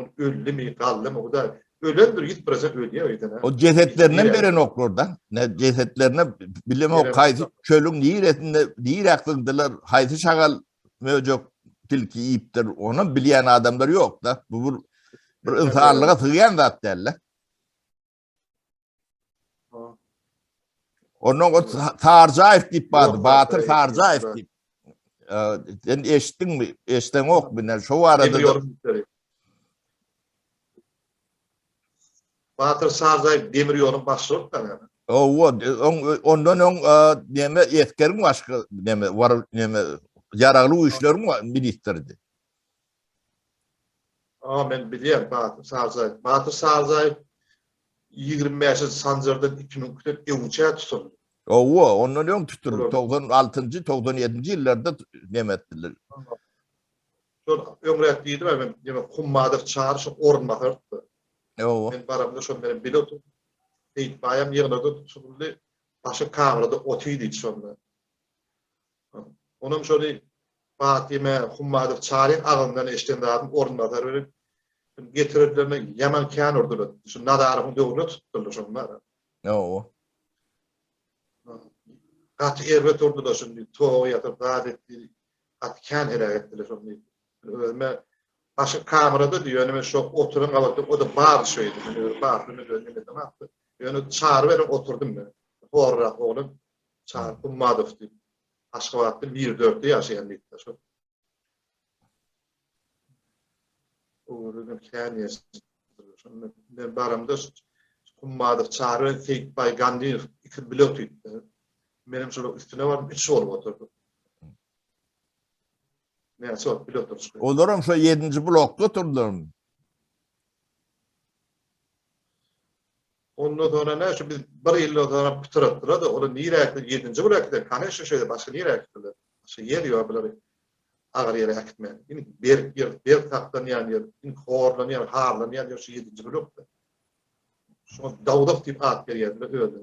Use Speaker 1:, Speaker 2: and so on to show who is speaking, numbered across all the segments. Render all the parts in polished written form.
Speaker 1: On öldü mi, kaldı mı? O da ölendir, git burası ölüyor.
Speaker 2: O cesetlerinden beri okurdan. Ne cesetlerine bilmem o kaydı çölün niye aklındalar haydi şagal mevcut tilki iptir onu bilen adamlar yok da. Bu bir insanlığa sığyan zat derler. Onun o Sarzaev deyip vardı. Batır Sarzaev deyip. Sen eşittin mi? Eşitten ok mu? Şu arada da.
Speaker 1: Batır Sarzaev demir yolun başlıyor da.
Speaker 2: Ondan neme yetkerin başka neme var neme yararlı işlerim var ministerdi.
Speaker 1: Ben biliyorum Batır Sarzaev. Batır Sarzaev 25 Sancar'da 2004 evçe tutuldu.
Speaker 2: Ondan yok tutuldu. 96. 97. yıllarda nemettiler.
Speaker 1: Şu ömretliydi ben kummadır çağırış ornmadır. Ben baramda şu benim pilotum. Deyip bayam yığınadı tutuldu. Başı kamerada otuydu sonra. Onun şöyle Fatime kummadır çağırın ağından eşten adım ornmadır böyle getirirlerine Yaman kan ordular. Şu nadarın doğru tutuldu şunlar. Kat erbet ordular şimdi toğu yatıp davetli kat kan ettiler şimdi. Başı kamerada diyor önüme şu oturun kalıptı. O da bağır şeydi. Bağırdı dönmedim attı. Yani çağır verip oturdum ben. Horrak oğlum çağır kummadıf diyor. Aşkavattı 1-4'te yaşayan bir şu. Uğurluğun kendisi. Ben baramda kummadıf çağır ve tek bay Gandhi iki blok tuttu. Benim şöyle üstüne varım 3 soru oturdu. Neyse o pilot çıkıyor.
Speaker 2: Olurum şu 7. blokta oturdum.
Speaker 1: Ondan sonra ne şu biz bir yıl sonra bitirattılar da onu nirayakta 7. blokta kanı şu şeyde başka nirayakta. Şu yer yok böyle ağır yere akıtmayan. Yine bir taktan yani horlan yani harlan yani şu 7. blokta. Şu Davudov tip at yerinde öyle.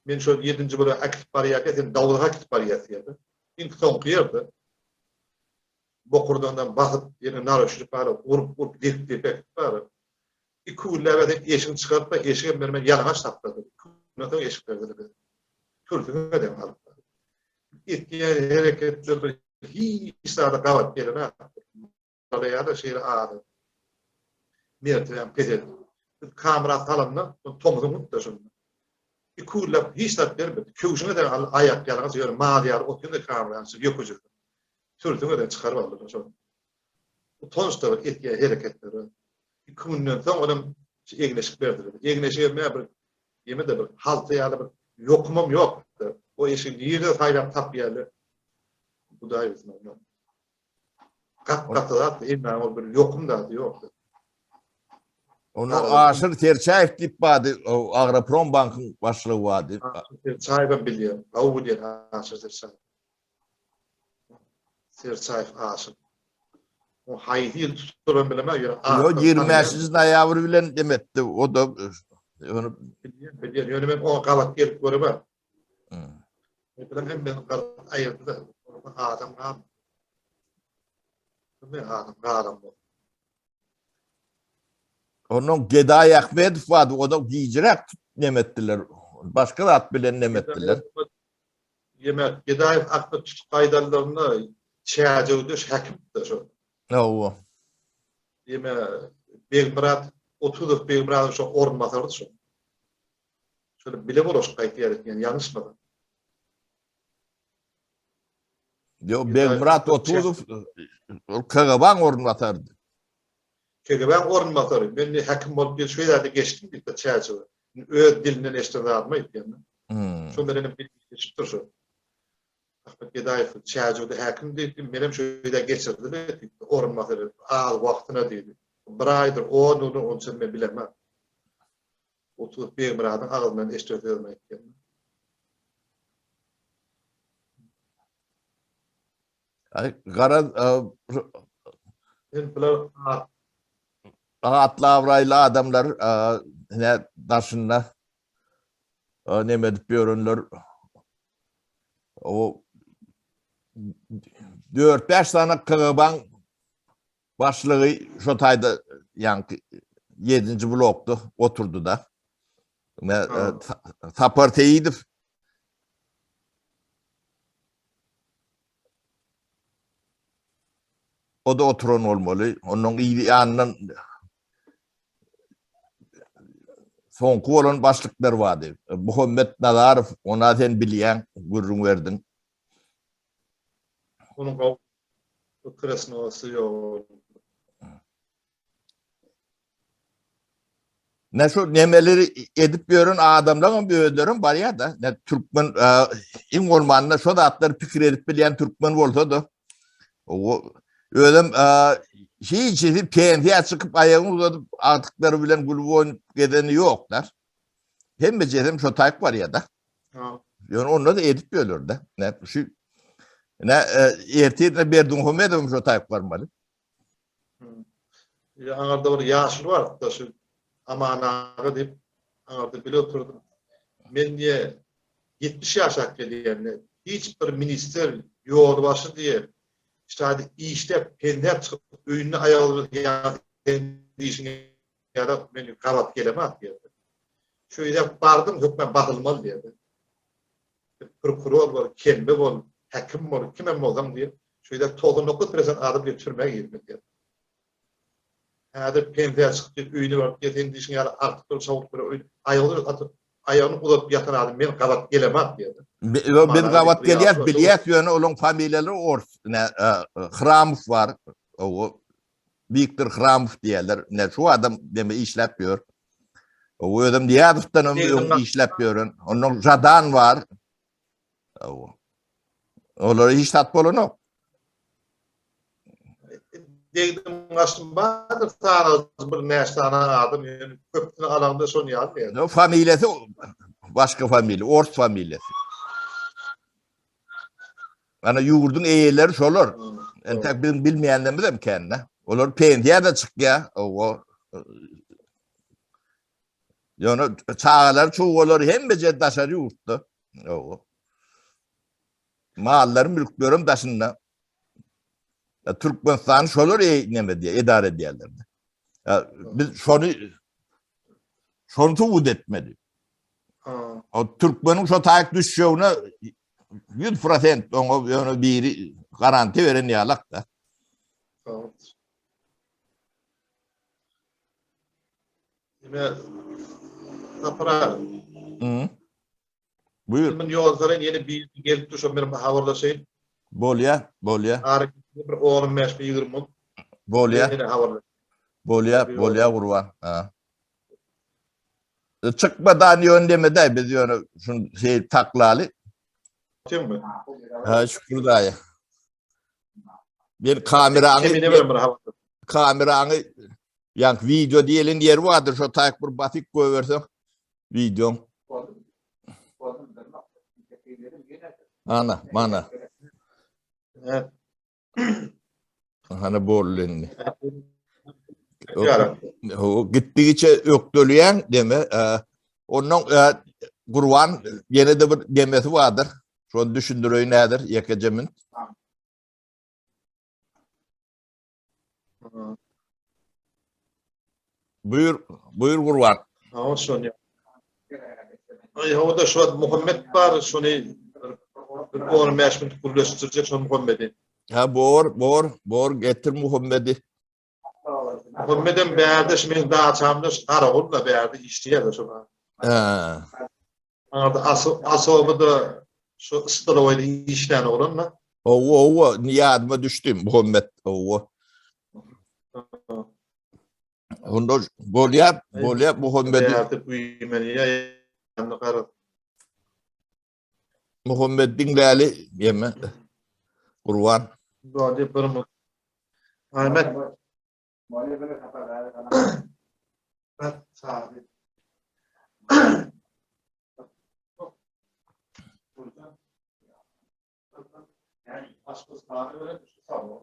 Speaker 1: Men şu 7. blokta akıt bariyatı Davudov akıt bariyatı yerdi. İlk son yerde Bokurdandan bakıp yine narışlık var, vurup dip var. İki ullabada eşin çıkarıp da eşine verme yalana sapladı. Kullada eşik verdi. Kültüne de var. İtkiye hareketler hiç sağda kavat yerine ya da şeyle ağrı. Merteben pedel. Kamera talanla tomuzu muttaşın. İki ullab hiç tat vermedi. Köşüne de ayak yalana söylüyor. Madiyar oturuyor kamerası yok ucu. Türlüğüne de çıkarıp aldı. Bu tonsta var etkiye hareketleri. İki günden sonra onun egneşik verdiler. Egneşik vermeye bir yeme de bir haltı yani bir yokumum yok. O işin yeri hayran tap yerli. Bu da ayrı. Katı da inanılmaz bir yokum da yok.
Speaker 2: Onu aşır tercih etip vardı. Agroprom Bank'ın başlığı vardı.
Speaker 1: Tercih ben biliyorum. Avu diye aşır tercih. Tercih aşır. O haydi tutulan bileme göre.
Speaker 2: Yo 28 noyabr bilen demetti. O da onu
Speaker 1: biliyorum. Yani ben o kavat gelip görüme. Ben ayırdı da adam. Ben adam bu.
Speaker 2: onun Geday Ahmedov vardı. O da giyicirak demettiler. Başka da at bilen demettiler.
Speaker 1: Yemek Geday aklı tutuk kaydalarına çeyacığı hakim de şu.
Speaker 2: O.
Speaker 1: Yemek Belgrad 30 Belgrad şu ormanlarda şu. Şöyle bile boş kayıt yani yanlış mı?
Speaker 2: Yo Belgrad 30 Kagaban ornatardı.
Speaker 1: Kagaban ornatarı. Ben hakim olup bir şeylerde geçtim bir de çeyacığı. Öz dilinden eşitliğini almayıp yani. Şunların bir çıktı şu. Ahmet Gedayev çaycıda hakim dedi, benim şöyle geçirdi, ormanları al vaktine dedi. Bir aydır onu sen ben bilemem. 31 Marath'ın ağzından eşit edilmek yani.
Speaker 2: Kara
Speaker 1: Ben bilen
Speaker 2: atlı avraylı adamlar ne taşında ne medip ürünler o 4-5 tane kırban başlığı şu tayda yankı 7. bloktu oturdu da. Taparteydi. O da oturan olmalı. Onun iyi yanından sonku olan başlıklar vardı. Muhammed Nazarov, ona sen bilen, gurrun verdin.
Speaker 1: Onun o Krasnovası yok.
Speaker 2: Ne şu nemeleri edip görün adamların bir ödürün var ya da ne Türkmen in olmanına şu da atları fikir edip bilen Türkmen olsa da o ödüm içi PNT'ye çıkıp ayağını uzatıp artıkları bilen kulübü oynayıp gideni yoklar. Hem beceririm şu tayk var ya da. Yani onunla da edip görür de. Ne şu ne erteğine berduğun homedim şu tayk var mı?
Speaker 1: Ya anarda bir yaşlı var da şu amanağı deyip anarda bile oturdum. Men diye 70 yaşak geliyenle hiçbir minister yoğurdu başı diye işte hadi işte pender çıkıp öyünü ayağı kendi işine ya da beni kavat gelemez diye. Şöyle bardım hükmen bakılmalı diye. Prokuror var, kelme var, hakim var, kime olsam diye. Şöyle toğun nokta presen adım bir türmeye girmek diye. Hadi pender çıkıp öyünü var diye kendi işine ya da artık bir savuk böyle ayağını uzat yatan adam ben kavat gelemez diye.
Speaker 2: Bir kavat geliyat biliyat yönü olan familyaları Ors. Hramov var. O Viktor Hramov diyorlar. Ne şu adam deme işletiyor. O adam Diyadov'tan işletiyor. Onun Jadan var. Onları hiç tatbolu yok.
Speaker 1: Dedim aslında badır tanrı bir neştana adım yani köptün alanda son yani.
Speaker 2: O familyası başka familya, Ors familyası. Ana yurdun eğileri olur. En tek bilmeyenler mi kendine? Olur pendiye de çık ya. O yani çağlar çoğu olur hem beceri taşarı yurttu. O malların mülklerim taşında. Türkmenistan şolur ne diye idare ediyorlardı. Biz şunu tuvud etmedi. O Türkmenin şu tayak düşüşüne 100% onu bir garanti veren yalak da.
Speaker 1: Evet. Yine tapara.
Speaker 2: Buyur.
Speaker 1: Ben yolların yeni bir gelip düşün benim haberleşeyim.
Speaker 2: Bolya.
Speaker 1: Arık bir 15 bir 20.
Speaker 2: Bolya kurban. Çıkmadan yönleme de biz yani şun şey taklalı.
Speaker 1: Değil mi?
Speaker 2: Ha şükür dayı. Bir kameranı yani video diyelim yer vardır şu tak bir batik koyversen video. Mana.
Speaker 1: Evet.
Speaker 2: Hani bollenni. O gittiğiçe öktölüyen deme. Onun kurban yine de bir demesi vardır. Şu an düşündürüyor nedir yakacağımın. Buyur kurban.
Speaker 1: O son ya. Ay o da şu an Muhammed var şunu 15 bin kurleştirecek şu Muhammed'i.
Speaker 2: Ha bor getir Muhammed'i.
Speaker 1: Muhammed'in beğerdi şimdi daha çamdır Aragon'la beğerdi iştiye de şu an. Arada asabı da şu ıstıravayla işleyen oranla.
Speaker 2: O niye adıma düştüm Muhammed o. Onda bolya Muhammed'i.
Speaker 1: Beğerdi bu imeniye yanına karar.
Speaker 2: Muhammed'in lali yeme. Kurban.
Speaker 1: Böyle bir mi? Ahmet. Ben sahibi. Yani aşkı sahibi öyle bir şey sağlıyor.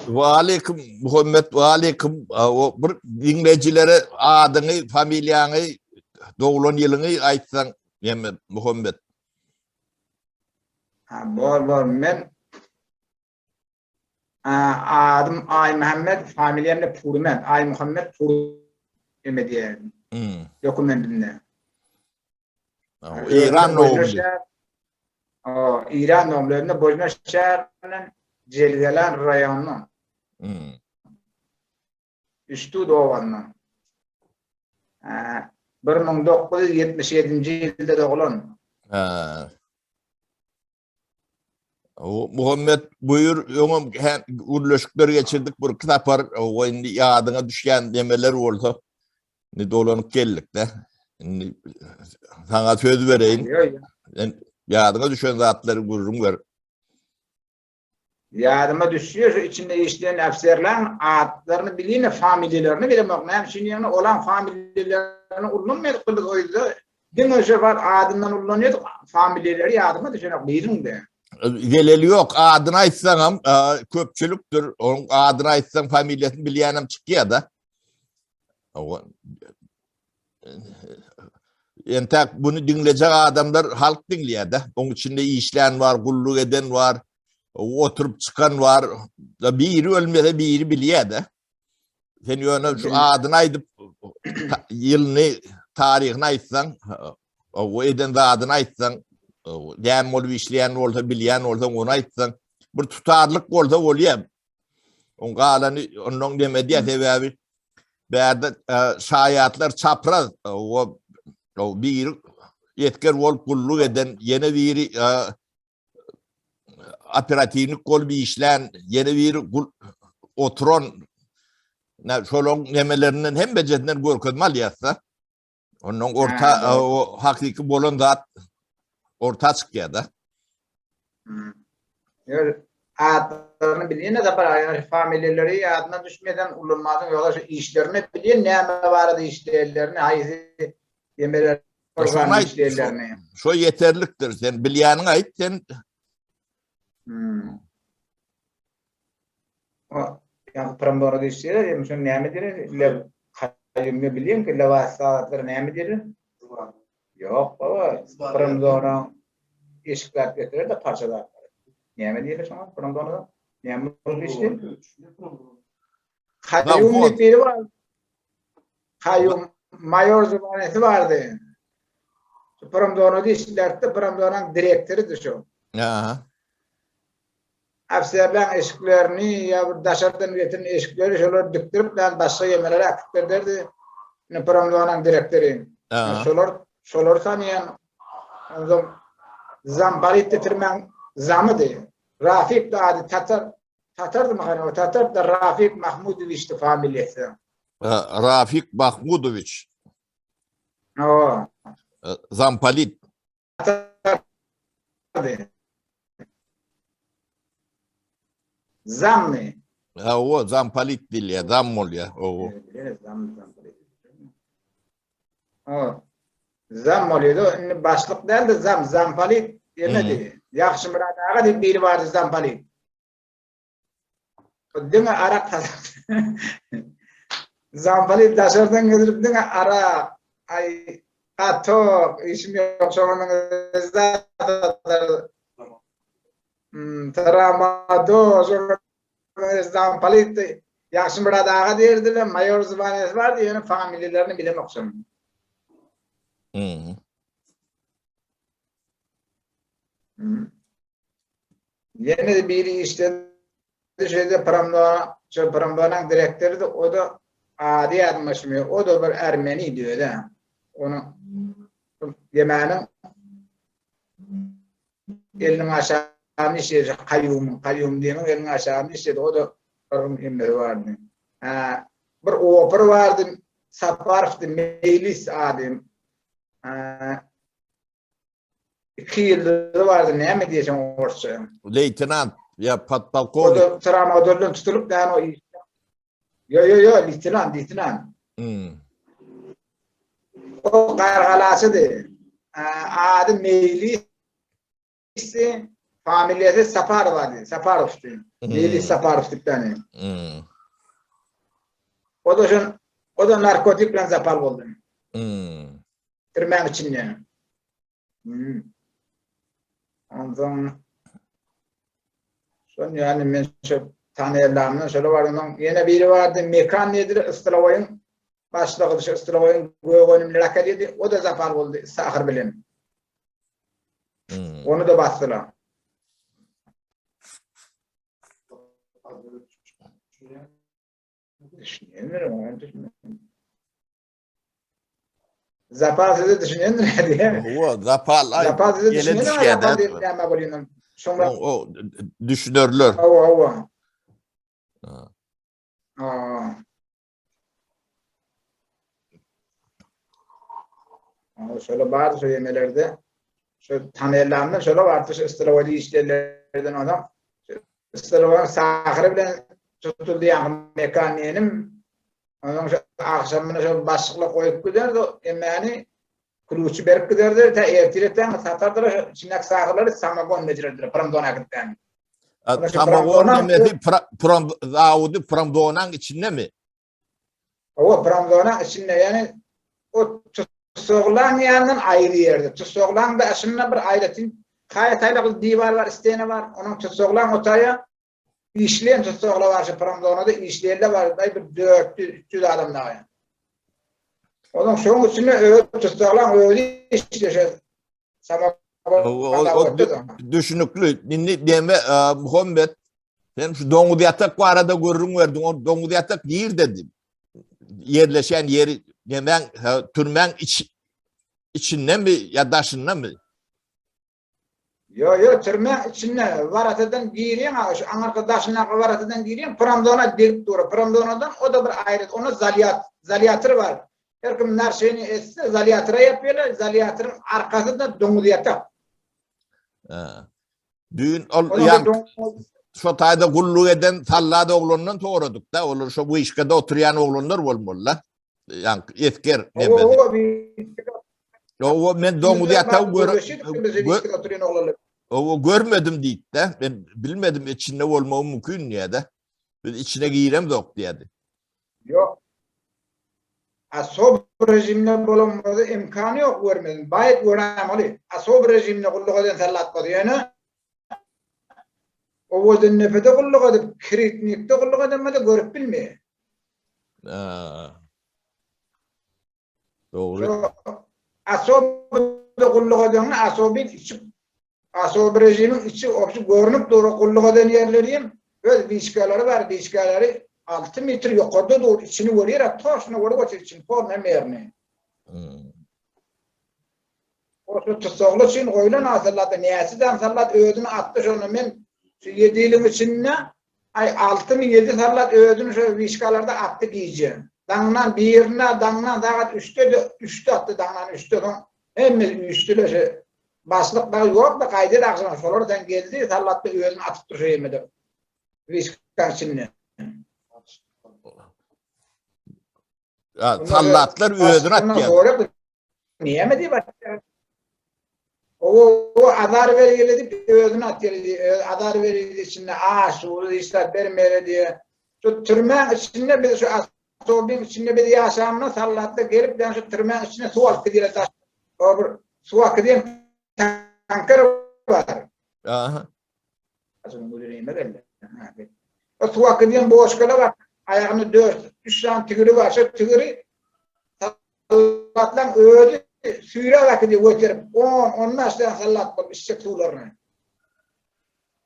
Speaker 2: Ve aleyküm Muhammed ve aleyküm o bir dinleyicilere adını, familyanı, doğulan yılını aytsan Muhammed.
Speaker 3: Bor men Adım Ay Muhammed, familyamda Purmen. Ay Muhammed Purmen diye. Dokumentinde.
Speaker 2: İran doğumlu.
Speaker 3: İran doğumlu. Bojna şehrinin Celgelan rayonunun. Üstü doğanın. 1977 yılda doğulan.
Speaker 2: Muhammed buyur, yoğun urlaşıkları geçirdik, bir kitapar, o indi yadına düşen demeler oldu. Ne dolanıp geldik de. Sana söz vereyim. Yadına düşen zatları gururum ver.
Speaker 3: Yadıma düşüyor, içinde işleyen efserlerin adlarını bileyim, familyelerini bilemem. Şimdi olan familyelerini ullanmayadık kıldık o yüzden. Dinle var adından ullanıyorduk, familyeleri yadıma düşen bilin de.
Speaker 2: Geleli yok. Adını açsam köpçülüktür. Onun adını açsam familyasını bileyenim çıkıyor da. Yani bunu dinleyecek adamlar halk dinliyor da. Onun içinde işleyen var, kulluk eden var, oturup çıkan var. Biri ölmese biri biliyor da. Sen yani şu adını aydıp yılını, tarihini açsan, o eden de adını açsan, dem olup işleyen olsa, bileyen olsa onu açsan, bir tutarlık olsa oluyor. Onun kalanı, onun demediği sebebi, berde şayatlar çapraz, o bir yetker olup kulluk eden, yeni bir operatiflik kol bir işleyen, yeni bir oturan, şolong nemelerinin hem becerinden görkezmal yasa, onun orta, o hakiki bolon zat, orta çıkıyor da.
Speaker 3: Adlarını bileyim de yani familyeleri adına düşmeden ulunmazın yola işlerini bileyim, ne vardı işlerlerini, hayzi yemeler organı işlerlerini.
Speaker 2: Şu yeterliktir. Sen bilyanın ait, sen...
Speaker 3: O, yani pramdora işler, yemişin ne midir? Kayyumlu bileyim ki, levasatları ne midir? Yok baba, pramdora eşikler getirir de parçalar. Ne diyelim sana? Pramdora ne mi işte? Kayyum nitiri var. Kayyum mayor zamanesi vardı. Pramdora işlerde pramdoranın direktörüdür şu. Afserler eşiklerini ya daşardan getirin eşikleri şöyle diktirip ben başka yemelere akıtır derdi. Pramdoranın direktörü. Şolar tanıyan Zampalit getirmen zamıdı. Rafik da adı Tatar'dı mı? O Tatar da Rafik Mahmudoviç'ti familyesi.
Speaker 2: Rafik Mahmudoviç.
Speaker 3: O.
Speaker 2: Zampalit.
Speaker 3: Tatar'dı. Zam ne?
Speaker 2: O Zampalit değil ya. Zam oluyor. O.
Speaker 3: O. Zam oluyordu. Başlık değil de Zampalit demedi. Yaxşı Murat ağa deyip biri vardı Zampalit. Dine ara kazandı. Zampalit daşardan getirip dine ara ay katok işim yok şoğunun Taramado Zampalit Yaxşı Murat ağa derdiler. Mayor zıvanesi vardı. Yani familyelerini bilemek sonra. Yine bir işte şeyde Pramdoğan'ın direktörü de o da adi admışmıyor. O da bir Ermeni diyor da. Onu yemeğinin elinin aşağını işleyecek. Kayyum diyelim elinin aşağını işleyecek. O da bir emri vardı. Bir oper vardı. Saparf'tı. Meylis adım. 2 yıldır vardı. Ne mi diyeceğim orası?
Speaker 2: Leytenant ya patbalkonik.
Speaker 3: O da tramadolun tutulup da o yo leytenant. O kargalasıdı. Adı Meylis'i familyası Sapar vardı. Saparov'tu. Meylis Saparov'tu bir tane. O da narkotikle zapal oldu. Tırman için yani. Ondan sonra yani ben tanıyarlarından şöyle var. Onun yine biri vardı. Mekan nedir? Istıravayın başlığı dışı Istıravayın göğünümlü rakalıydı. O da zafar oldu. Sahır bilen. Onu da bastılar. Düşünüyorum. Zapazı düşünüyorum diye.
Speaker 2: O zapal
Speaker 3: Zapazı
Speaker 2: gele
Speaker 3: düşünüyorum ama
Speaker 2: düşkeden.
Speaker 3: zapazı deme buluyorum. Sonra
Speaker 2: O düşünürler.
Speaker 3: ova.
Speaker 2: Ha.
Speaker 3: Şöyle bazı söylemelerde şu tanıyarlarında şöyle vardı. Şu ıstıravacı işlerlerden adam. Istıravacı sahırı bilen tutuldu yani mekaniyenim. Onun akşamına şöyle başlıkla koyup giderdi. Yani kuluçu berip giderdi. Ta ertiretten satardılar. İçindeki sahırları samagon necirdiler. Pramdona gittiğim.
Speaker 2: Samagon demedi Pramdona'nın içinde mi?
Speaker 3: O Pramdona içinde yani o Tusoğlan yanından ayrı yerde. Tusoğlan da aslında bir ayrıtın. Kayatayla divar var, isteyene var. Onun Tusoğlan otaya işleyen Tusoğlan var. Pramdona'da işleyenler var. Bir 400 adam daha yani. Onun şunun içinde öyle Tusoğlan öyle işleşir.
Speaker 2: O düşünüklü. Deme Muhammed sen şu Dongu yatak bu arada görürüm verdin. O Dongu yatak değil dedim. Yerleşen yeri yemen türmen içinden mi ya daşından mı?
Speaker 3: Yo türmen içinde varatadan giriyen şu arkadaşına varatadan giriyen Pramdona dirip durur. Pramdona'dan o da bir ayrı. Ona zalyatır var. Her kim narşeni etse zalyatıra yapıyorlar. Zalyatırın arkası da Dongu yatak.
Speaker 2: Düğün şu tayda kulluğu eden Sallada oğlundan doğradık da olur şu bu işkede oturuyan oğlunlar olmalılar. Yani esker o men Dongu yatak görmedim deyip de ben bilmedim içinde olmam mümkün ya da içine girem yok diye.
Speaker 3: Yok. Asob rejimine bulunmadı imkanı yok görmedim. Bayit göremeli. Asob rejimine kulluk eden sallatmadı yani. O da nefede kulluk edip kritnikte kulluk edemedi görüp bilmiyor.
Speaker 2: Doğru.
Speaker 3: Asobda kulluk eden asobin içi asob rejimin içi görünüp doğru kulluk eden yerleriyim. Böyle dişkaları var. Dişkaları 6 metre yukarıda doğru içini vuruyor. Taşını vuruyor için forma merini. O tutsaklı için oylan hazırladı. Niyasiden sallat ödünü attı şunu men şu 7 yılın içinde 6 mı 7 sallat ödünü şu vişkalarda attı diyeceğim. Dağından birine dağından daha 3'te attı dağından 3'te. Hem 3'te şey baslık da yok da kaydı akşam sonradan geldi sallattı ödünü atıp duruyor yemedi. Vişka içinde.
Speaker 2: Sallatlar ödünü attı.
Speaker 3: Niye mi diye bak? O adar verildi ödünü attı. Adar verildi içinde şu işte vermeli diye. Şu tırmen içinde bir şu asobin içinde bir yaşamına sallattı gelip ben şu tırmen içine su akı diye taş. Su akı diye tanker var.
Speaker 2: Aha.
Speaker 3: Aslında bu yüreğime geldi. O su akı diye boş kala var. Ayağını 3 tane tigri var. Şu tigri sallatlan ödü suyra vakti götürüp 10 sallat bol işçek sularını.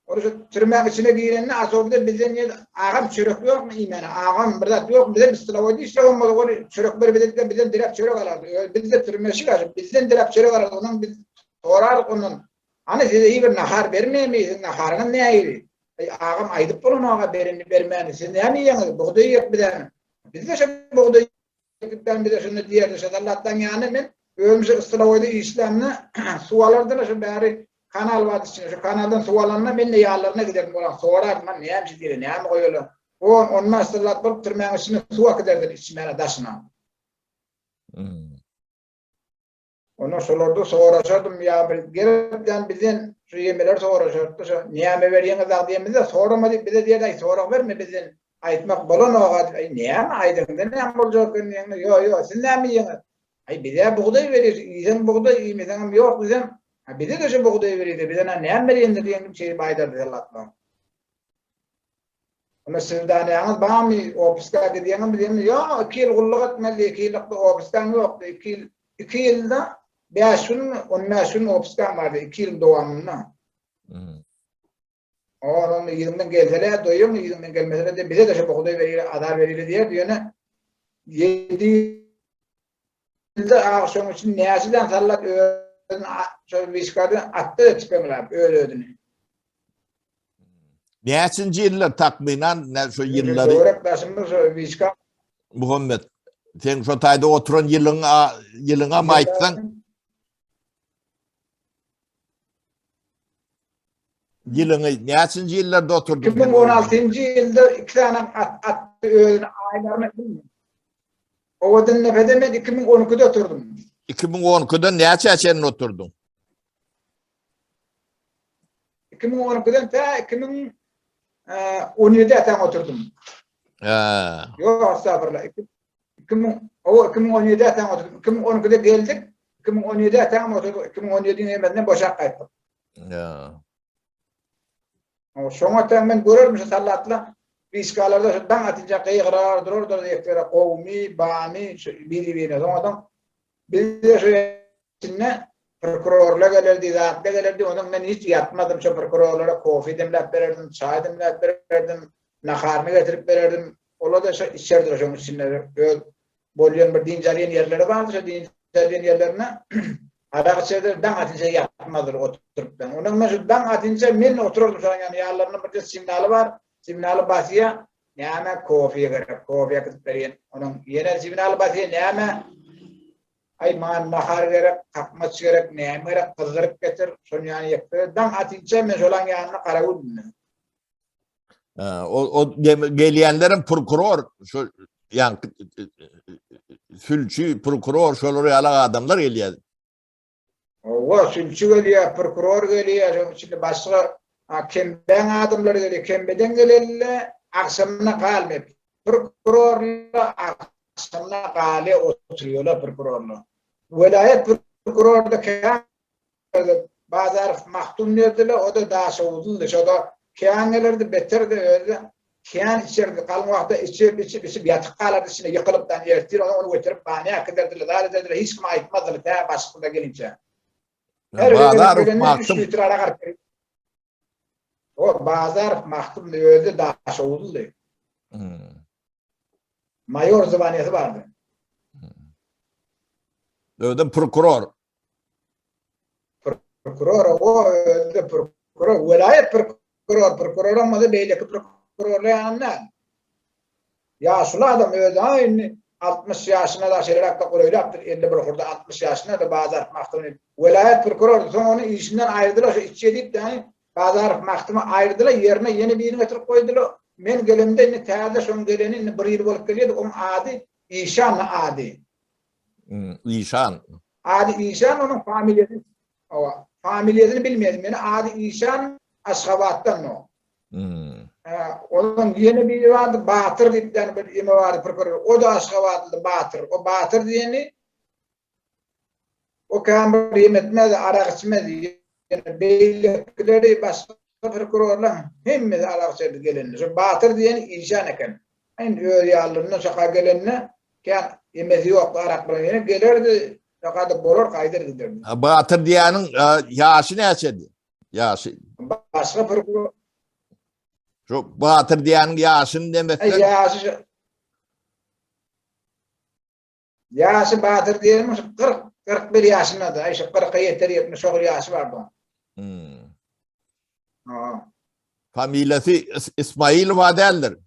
Speaker 3: Orası tırmak içine girenini asobda bizden ağam çörek yok mu imana? Ağam burada yok bize istilavadi işte olmadı. O çörekleri bizden direkt çörek alardı. Bizde tırmeşi var. Bizden direkt çörek alardı. Onun biz sorardık onun. Hani size iyi bir nahar vermeye miyiz? Naharın ne ayrı? Ağam aydıp bulun ağa vermeyeni. Siz ne mi yiyorsunuz? Buğdayı yok bir tane. Biz de şimdi buğdayı ben bir de şunu diyerdi. Allah'tan yani ben ölümcü ıstıravaydı işlemini suvalardılar. Şu bari kanal vardı içinde. Şu kanaldan suvalarına ben de yağlarına giderdim. Sorardım ben ne yapmış diye. Ne yapmış koyuyorlar. Ondan ıstırat bulup tırmayan içine suva giderdi içmene daşına. Onu solardı soğuraşırdım ya. Gerçekten bizden şu yemeler soğuraşırdı. Niyame veriyeniz diyemizde soğuramadık. Bize diye soğurak verme bizden. Aytmak bolon oğa. Niyame aydın. Ne olacak? Yok. Siz ne mi yiyorsunuz? Bize buğday verir. İzin buğday yemeden yok bizim. Bize de şu buğday verir. Bize ne veriyeniz diye şey baydardı Allah'tan. Ona sizden yalnız bana mı ofiska gidiyorsun bileyim ya 2 yıl kulluk etmeli 2 yıllık da ofiskan yoktu 2 yılda 5 gün 15 gün ofiskan vardı 2 yıl devamında. Onun yılından gelseler doyuyor mu yılından gelmeseler de bize de şu bokuda verilir adar verilir diye diyor ne 7 yılda akşam için neyasiden sallat öğün şöyle bir işgardı attı da çıkamıyorlar öyle ödünü.
Speaker 2: Neçinci yıllar takminan ne şu yılları
Speaker 3: Doğrak taşımız Vişka
Speaker 2: Muhammed sen şu tayda oturan yılına mı aytsan yılını neçinci yıllarda oturdun?
Speaker 3: 2016. yılda 2 tane attı öğün aylarını bilmiyorum. O adın nefede ben 2012'de oturdum.
Speaker 2: 2012'da neçe oturdun?
Speaker 3: 2012'den ta 2017'de atan oturdum. Yok estağfurullah. 2017'de atan oturdum. 2012'de geldik. 2017'de atan oturdum. 2017'den hemen boşak kayıttık. Şoňa men görürmüş sallatla Vişkalarda şundan atınca kıyıqrar durur diýekler qowmi bani biri-birine soňadan biz de şu içinde prokurorlar gelirdi zatda gelirdi onuň men hiç yatmadım şu prokurorlara kofi demläp bererdim çay demläp bererdim naharny getirip bererdim ola da şu içeride şoň içinde bolýan bir dinjaliýen yerleri bardy şu dinjaliýen yerlerine Adak içeride dan atınca yapmadır oturup ben. Onun mesela dan atınca men otururdum şu an yani yerlerinin bir signali var. Signali basıya neyme kofiye gerek. Kofiye kızıp veriyen. Onun yine signali basıya neyme ay nahar gerek, kapmaç gerek, neyme gerek, kızdırıp getir. Son yani yaptı. Dan atınca men olan yanına karavudum.
Speaker 2: O geliyenlerin prokuror şu yani sülçü prokuror şolary ala adamlar geliyor.
Speaker 3: O sülçü geliyor, prokuror geliyor, şimdi başka kemben adamlar geliyor, kembeden gelirler, akşamına kalmayıp. Prokurorla akşamına kale oturuyorlar prokurorla. Velayet prokurorda bazı mahtum nerdiler, o da daha soğuduldu. O da keyan gelirdi, beterdi öyle. Keyan içerdi, kalın vakti içip yatık kalardı içine yıkılıptan yertir, onu götürüp bahaneye kıdırdılar, daha dediler, hiç kim ayıtmadılar, daha başkında gelince.
Speaker 2: Bazar mahkum.
Speaker 3: O bazar mahkum öldü daha soğuduldu. Mayor zamaniyeti vardı.
Speaker 2: Öyle prokuror.
Speaker 3: Prokuror o öldü prokuror. Velayet prokuror olmadı beylik prokurorluğu yanından. Yaşlı adam öldü aynı. 60 yaşına da şeyler hakkı koyuyla yaptır. 50 burada 60 yaşına da bazar mahkumu. Velayet prokuror sonra onu işinden ayırdılar. Şu içe deyip de hani bazar mahkumu ayırdılar. Yerine yeni birini getirip koydular. Men gelimde ne teyade son geleni bir yıl olup geliyordu. Onun adı İşan adı.
Speaker 2: İşan.
Speaker 3: Adı İşan onun familyasını. Familyasını bilmedim. Yani adı İşan Aşgabat'tan o. Onun yeni biri vardı, Batır diye bir yeme vardı prokuror. O da Aşgabatlı Batır. O Batır diyeni o kamber yemetmedi, arak içmedi. Yani beylikleri başka prokurorlar hemmedi arak içmedi gelenini. So Batır diyeni İşan eken. Aynı öyle yağlarına şaka gelenine kan yemezi yok arak bırakını gelirdi. Şakada bolor kaydır giderdi.
Speaker 2: Batır diyenin yaşı ne açıydı? Yaşı.
Speaker 3: Başka prokuror
Speaker 2: Şu Batır diyenin yaşını demekten.
Speaker 3: Yaşı Batır diyelim 41 yaşında da. İşte 40'a yeter 70 yaşı vardı.
Speaker 2: Familyası İsmail Vadel'dir.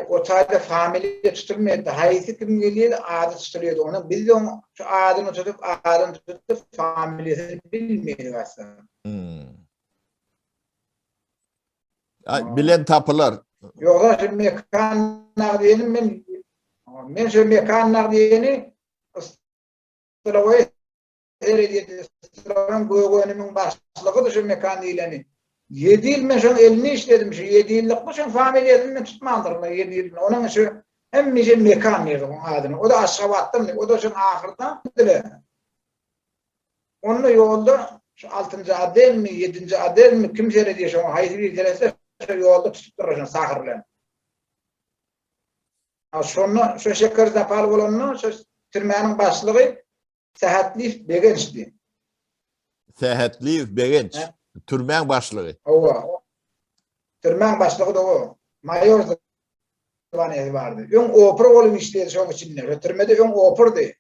Speaker 3: O çayda familya tutulmuyordu. Haysi kim geliyordu, adı tutuluyordu. Onu biz de onu, şu adını tutup familyasını bilmiyordu aslında.
Speaker 2: Bilen tapılar.
Speaker 3: Yoksa şu mekanlar diyelim ben şu mekanlar diyeni Sıravayı seyrediyordu. Sıravanın goygoyunun başlığı da şu mekan diyeleni. 7 yıl ben şunun elini işledim. Şu 7 yıllık bu şunun familyasını ben tutmandırım. 7 yıl. Onun şu hem bir mekan verdi onun adını. O da Aşgabat'tan. O da şunun ahırdan. Onun yolda şu 6. adel mi 7. adel mi kim seyrediyor şunu haydi bir derese yolda tutup duraşan sakır bilen. Şonu şu şeker zapal bolanını şu türmenin başlığı Sehatli Begenç'ti.
Speaker 2: Sehatli Begenç. Türmen başlığı.
Speaker 3: O. Türmen başlığı da o. Mayor zamanı vardı. Ön opera bolum işledi şoň içinde. Türmede ön operdy.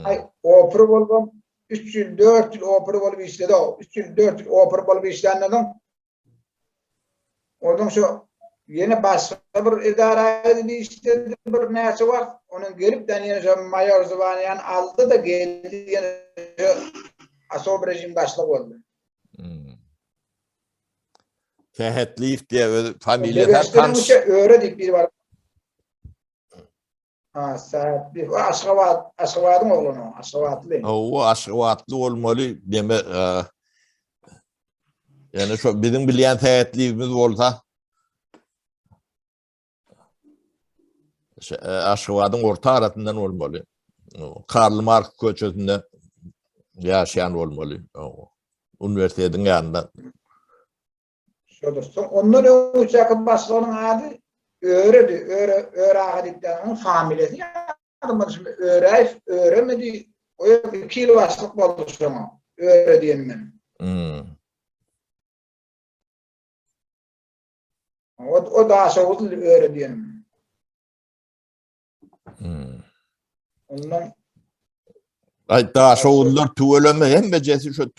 Speaker 3: Ay opera bolum 3 yıl 4 yıl opera bolup işledi o. 3 yıl 4 yıl opera bolup işleyen adam. Ondan şu yeni başka bir idaraydı bir işledi bir neyse var. Onun gelip de yine şu mayor zamanı aldı da geldi yine asob rejim başlığı oldu.
Speaker 2: Sehatli diye familyadan
Speaker 3: tanış. Öğredik biri var. Ha, Sehatli. Aşgabat'ın oğlunu. Aşgabatlı.
Speaker 2: O Aşgabatlı olmalı deme. Yani şu bizim bilen Sehatli'miz olsa Aşgabat'ın orta arasından olmalı. Karl Marx köçesinde yaşayan olmalı. Üniversitenin yanında.
Speaker 3: Şudur. Ondan önce yakın başlığının adı Öre Ağadip'ten onun familyası. Adamın şimdi öğremedi. O 2 yıl başlık oldu sonra. Öre diyelim ben. O daha soğuk öre diyelim. Ondan
Speaker 2: Ay daha soğullar tüveleme hem becesi şu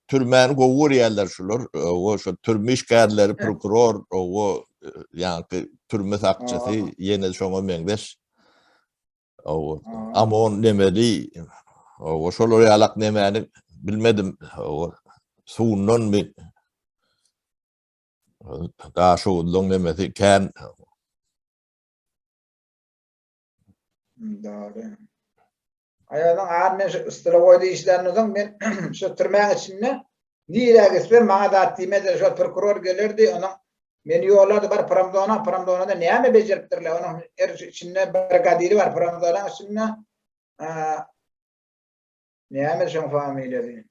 Speaker 2: türmen kovur yerler şular. O şu türme işgalleri prokuror o yani türme sakçısı yine şoma mengdeş. O ama on demeli o şolar yalak nemeni bilmedim o suundan mi daha soğuldun demesi kan
Speaker 3: doğru. Ayağdan ağır men şu ıstıra işlerini ben şu türmenin içinde niye gitsem bana da attığıma da şu prokuror gelirdi onun beni yollardı var Pramdona da ne mi beceriptirler onun içinde brigadiri var Pramdona'nın içinde ne mi şu familyası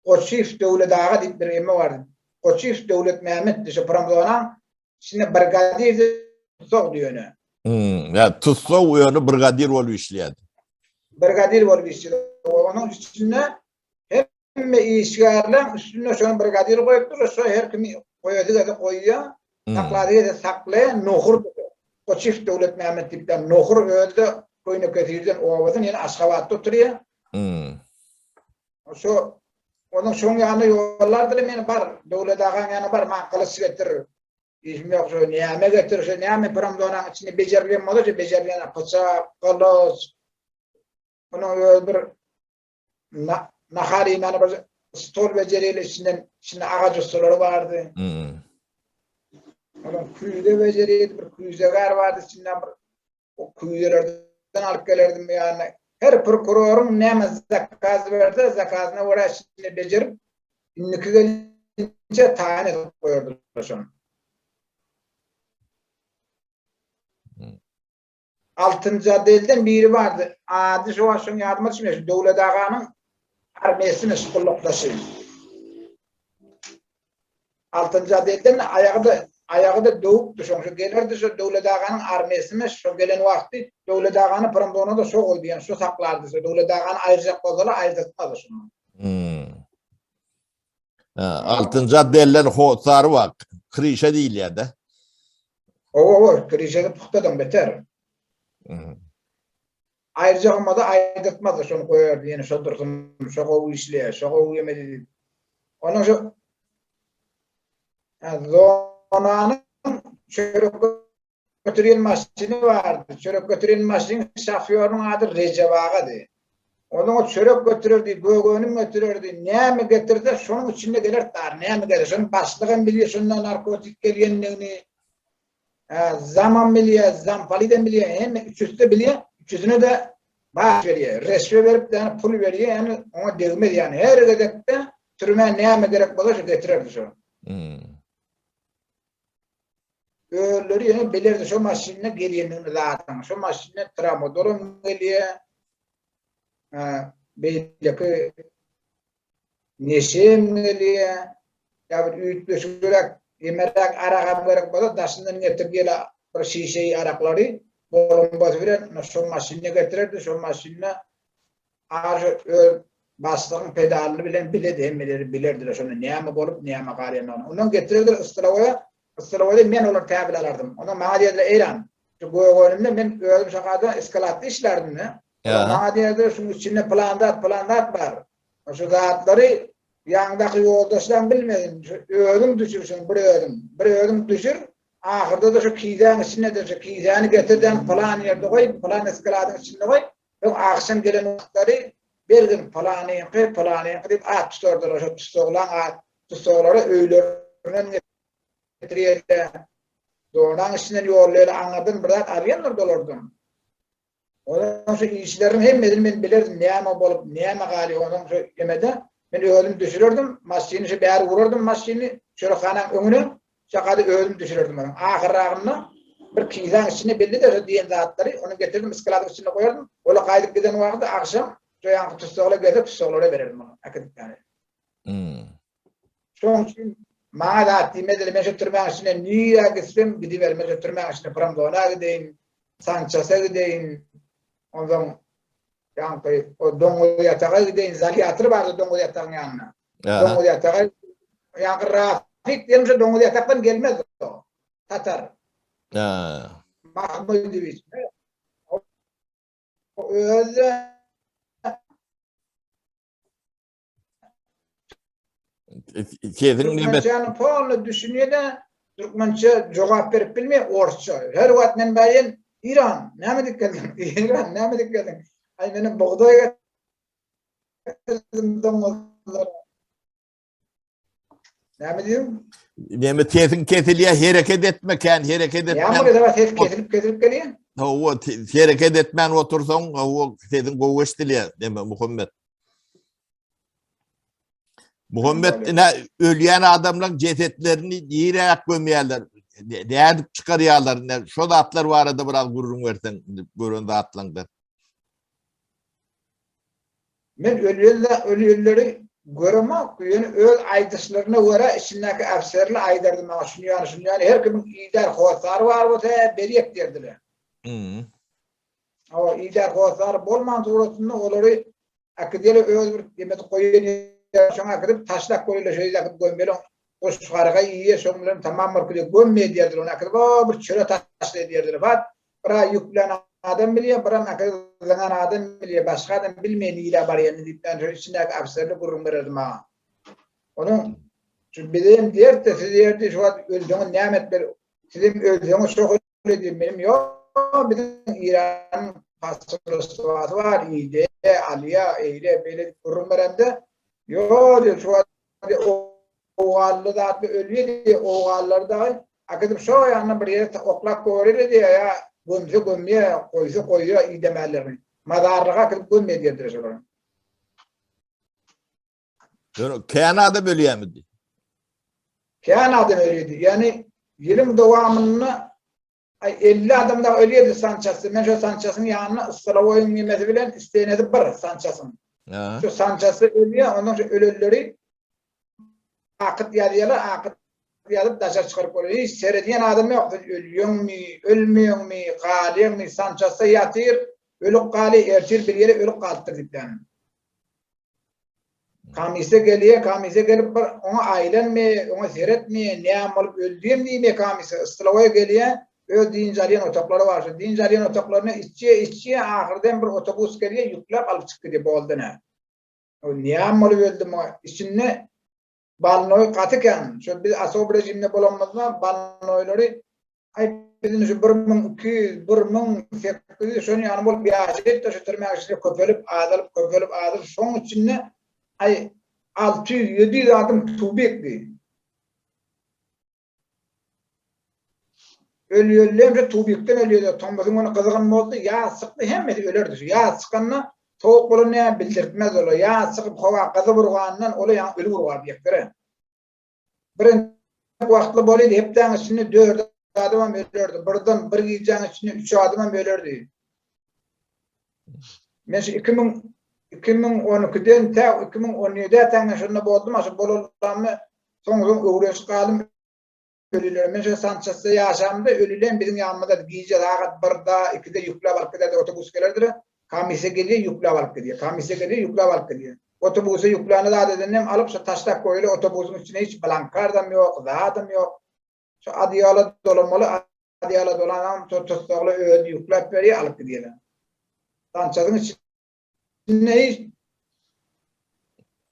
Speaker 3: o çift devlet ağa deyip bir emme vardı o çift devlet Mehmet şu Pramdona'nın içinde brigadir sok diyor ne
Speaker 2: ya tutsa uyanı brigadir oluyor işleyedi.
Speaker 3: Brigadir var bir şey. Onun üstüne hem işgarlar üstüne şu an brigadir koyuyor. Sonra her kimi koyuyor da koyuyor. Sakladığı da saklaya nohur. O çift devlet Mehmet tipten nohur öldü. Koyunu kötüyden ovasın yani Aşgabat'ta oturuyor. Şu onun son yanı yollardır men bar. Devlet ağan yanı bar makalısı getirir. İsmi yok şu niyame getirir. Niyame Pramdona'nın içinde becerleyen moda becerleyen paça, kalos. Onun bir nahari yani bir stol beceriyle içinde ağacı stoları vardı. Onun kuyuda beceriydi bir kuyuzagar vardı içinden o kuyulardan alıp gelirdim yani. Her prokurorun ne zakaz verdi zakazına uğraş içinde becerip inniki gelince tayin edip koyardı şunu. 6. addelden biri vardı. Adı şu an şun yardım etmiyor. Devlet ağanın armiyesi meşgulluktaşı. 6. addelden ayağı da doğuptu. Şu gelirdi şu devlet ağanın armiyesi şu gelen vakti devlet ağanı Pramdon'a da çok oldu. Yani şu saklardı. Devlet ağanı ayıracak kozalı ayırtmadı şunu.
Speaker 2: 6. addelden hotsarı var. Krişe değil ya da.
Speaker 3: O krişe puhtadan beter. Ayrıca ama da ayrıtmaz şunu koyardı yani şu dursun şu kovu işliyor şu kovu yemedi onun şu zonanın çörek götüren maşini vardı çörek götüren maşinin şoförünün adı Recep Ağa'dı onun o çörek götürürdü göğünün götürürdü ne mi getirdi şunun içinde gelir dar ne mi gelir şunun başlığın biliyor şundan narkotik geliyenliğini zaman biliyor zampaliden biliyor hem üçüstü biliyor üçüsünü de bağış veriyor. Resmi verip de pul veriyor yani ona devmedi yani. Her gazette türüme neyme gerek bulursa getirirdi şu. Ölleri yani belirdi şu maşinine geliyor zaten. Şu maşinine tramodorum geliyor. Belki neşem geliyor. Ya bir üyüt döşürek Emerak arak gerek bolsa daşından getirip gele bir şişeyi arakları bolunbaz bilen şu maşinine getirirdi. Şu maşinine ağır bastığın pedalını bilen biledi hemmeleri bilirdiler. Şunu neyme bolup neyme galiyen ondan getirirdiler ıstıravaya. Istıravaya men olar tabil alardım. Ondan bana dediler Eyran. Şu goygoynumda men özüm şakada eskalatlı işlerdim ne. Bana dediler şunun içinde plandat var. Şu zatları yanındaki yoldaşlar bilmedim. Ödüm düşürsün bir ödüm düşür. Ahırda da şu kizan içine de şu kizanı getirden falan yerde koy, falan eskaladın içinde koy. Akşam gelen vakitleri bir gün falan deyip at tutardılar. Şu tustoğları öğlerine getiriyorlar. Doğrudan içinden yolları anladım. Bırak arayanlar dolardım. Ondan sonra işlerim hem ben bilirdim. Neyme bolup, neyme gali ondan sonra yemede. Ben öğüm düşürürdüm. Maşini şu beri vururdum maşini. Şöyle kanan önüne. Şakadı öğüm düşürürdüm. Ahırağımda bir kizan içine belli de diyen zatları. Onu getirdim ıskaladık içine koyardım. Öyle kaydık giden vakti akşam yankı tustoğla gezip tustoğlara verirdim onu. Akıdık yani. Şunun için bana da attığımda ben şu tırmağın içine niye gitsem gidiverim. Ben şu tırmağın içine Pramdoğan'a gideyim. Sanchas'a gideyim. Ondan yankı o dongu yatağa gideyim. Zalyatır vardı dongu yatağın yanına. Dongu yatağa yankı Rafik diyelim şu dongu yataktan gelmez o. Tatar. Mahmudoviç. O öyle Türkmençanın poğunu düşünüyor da Türkmençe cevap verip bilmiyor Orsça. Her vaktinden bayin İran. Ne mi dikkatin? İran. Ne mi dikkatin? Ay benim buğdaya getirdim dongulara. Ne mi diyorum?
Speaker 2: Yani tezin kesiliye hareket etmek yani hareket etmen.
Speaker 3: Yağmur da tez kesilip geliyor.
Speaker 2: O hareket etmen otursan o tezin kovuştuluyor deme Muhammed. Muhammed ne ölüyen adamların cesetlerini yiyerek gömüyorlar. Değerlik çıkarıyorlar. Ne şu da atlar var arada biraz gururun versen gururunda atlanlar.
Speaker 3: Ben ölüleri göremem. Yani öl aydıslarına göre içindeki afserli aydırdım. Şunu yani her kimin idar kovasları var bu te beriyek derdiler. Ama idar kovasları bolman surasında onları akıdeli öl bir demet koyun şuna akıdıp taşlak koyuyla şöyle akıdıp gömmeli o şarkı iyiye sonların tamam markıda gömmeye derdiler. Onu akıdıp bir çöre taşla derdiler. Bak bura yüklenen adam biliyor, bura akıdılanan adam biliyor. Başka adam bilmeyen iyiyle var yani. Yani içindeki afserli kurum verirdim ha. Onun şu bileyim diğer de siz diğer de şu an öldüğünün nimetleri sizin öldüğünüz çok öyle diyeyim benim yok. Bizim İran'ın pasaportu var. İyi Aliya eyle böyle kurum verimde yok diyor şu an oğallı da ölüyor diye oğalları da akıdım şu yanına bir yere oklak koyuyor diye ya gömmeye koyuyor iyi demelerini. Madarlığa akıdım gömmeye diye diyor.
Speaker 2: Kanada bölüyor mu?
Speaker 3: Kanada ölüyordu. Yani yılın devamını 50 adam da ölüyordu Sanchas'ı. Ben şu Sanchas'ın yanına ıslavoyun nimeti bilen isteyenedi bir Sanchas'ın. Şu Sanchas'ı ölüyor. Ondan sonra ölüleri akıt yadıp taşa çıkarıp koyuyor. Hiç seyrediyen adam yok. Ölüyor mu, ölmüyor mu, kalıyor mu, Sanchas'ı yatır, ölüp kalıyor, ertir bir yere ölüp kaldırdı. Kamise gelip ona ailen mi, ona seyret mi, ne yapmalıp öldüğüm diye mi kamise, ıstılavaya geliyor, deyince aliyen otokları var. Deyince aliyen otoklarını içiye, ahırdan bir otobüs geliyor, yüklep alıp çıkıyor diye boğulduna. Ne yapmalıp öldüm o, içinde balnoy katıken, şu biz asob rejimde bulanmazda balnoyları, bizim şu 1200, 1800, şunu yanı bulup bir aşırı taşıtırmaya aşırı köpelip ağdalıp, son içinde 600-700 adım tubekti. Ölüyorlarsa tubekten ölüyordu. Tombasın onu kızgın oldu. Ya sıktı hemmeti ölürdü. Ya sıkanına soğuk bulunmaya bildirtmez olur. Ya sıkıp hava kızı vurganından onu yani ölü vurgar diyekleri. Birinci vakitli böyleydi. Hepten içinde 4 adıma ölürdü. Buradan bir giyeceğin içinde 3 adıma ölürdü. Mesela 2012'den ta 2017'de tane şunu bozdum. Aşı bolulanma son öğrenci kaldım. ölüler. Mesela Sanchez'da yaşamda ölülen bizim yanımızda giyece saat 1'da 2'de yüklep alıp gider otobüs gelerdir. Kamise geliyor yüklep alıp gidiyor. Kamise geliyor yüklep alıp gidiyor. Otobüse yüklerini da dedim alıp şu taşlak koyuyor otobüsün içine hiç blankar yok, zaten yok. Şu adiyala dolamalı adiyala dolanan tuttuğu öğüt yüklep veriyor alıp gidiyorlar. Sanchez'ın içine hiç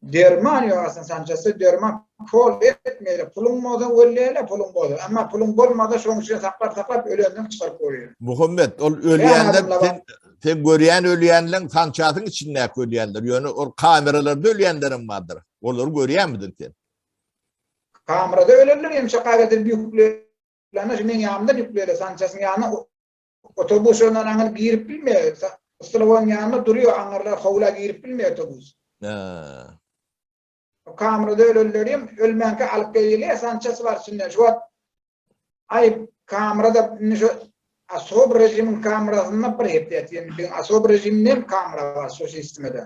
Speaker 3: derman yok aslında Sanchez'da derman kol etmeyle pulun moda ölleyle pulun moda ama pulun bolmadı şunun için saklap ölüenden çıkarıp koyuyor.
Speaker 2: Muhammed ol ölüyenler sen görüyen ölüyenlerin Sanchez'ın içinde ölüyenler. Yani o kameralarda ölüyenlerin vardır. Onları görüyen miydin sen?
Speaker 3: Kamerada ölürler yemşe kaybedir büyüklerine şimdi yanımda yüklüyorlar Sanchez'ın yanına otobüs ondan anır girip bilmiyor. Sılavon yanında duruyor anırlar kovula girip bilmiyor otobüs. Kamerada ölürlerim ölmenke alıp geliyor Sanchez var şimdi şu ay kamerada şu asob rejimin kamerasında bir hepti yani asob rejiminin kamera var şu sistemde.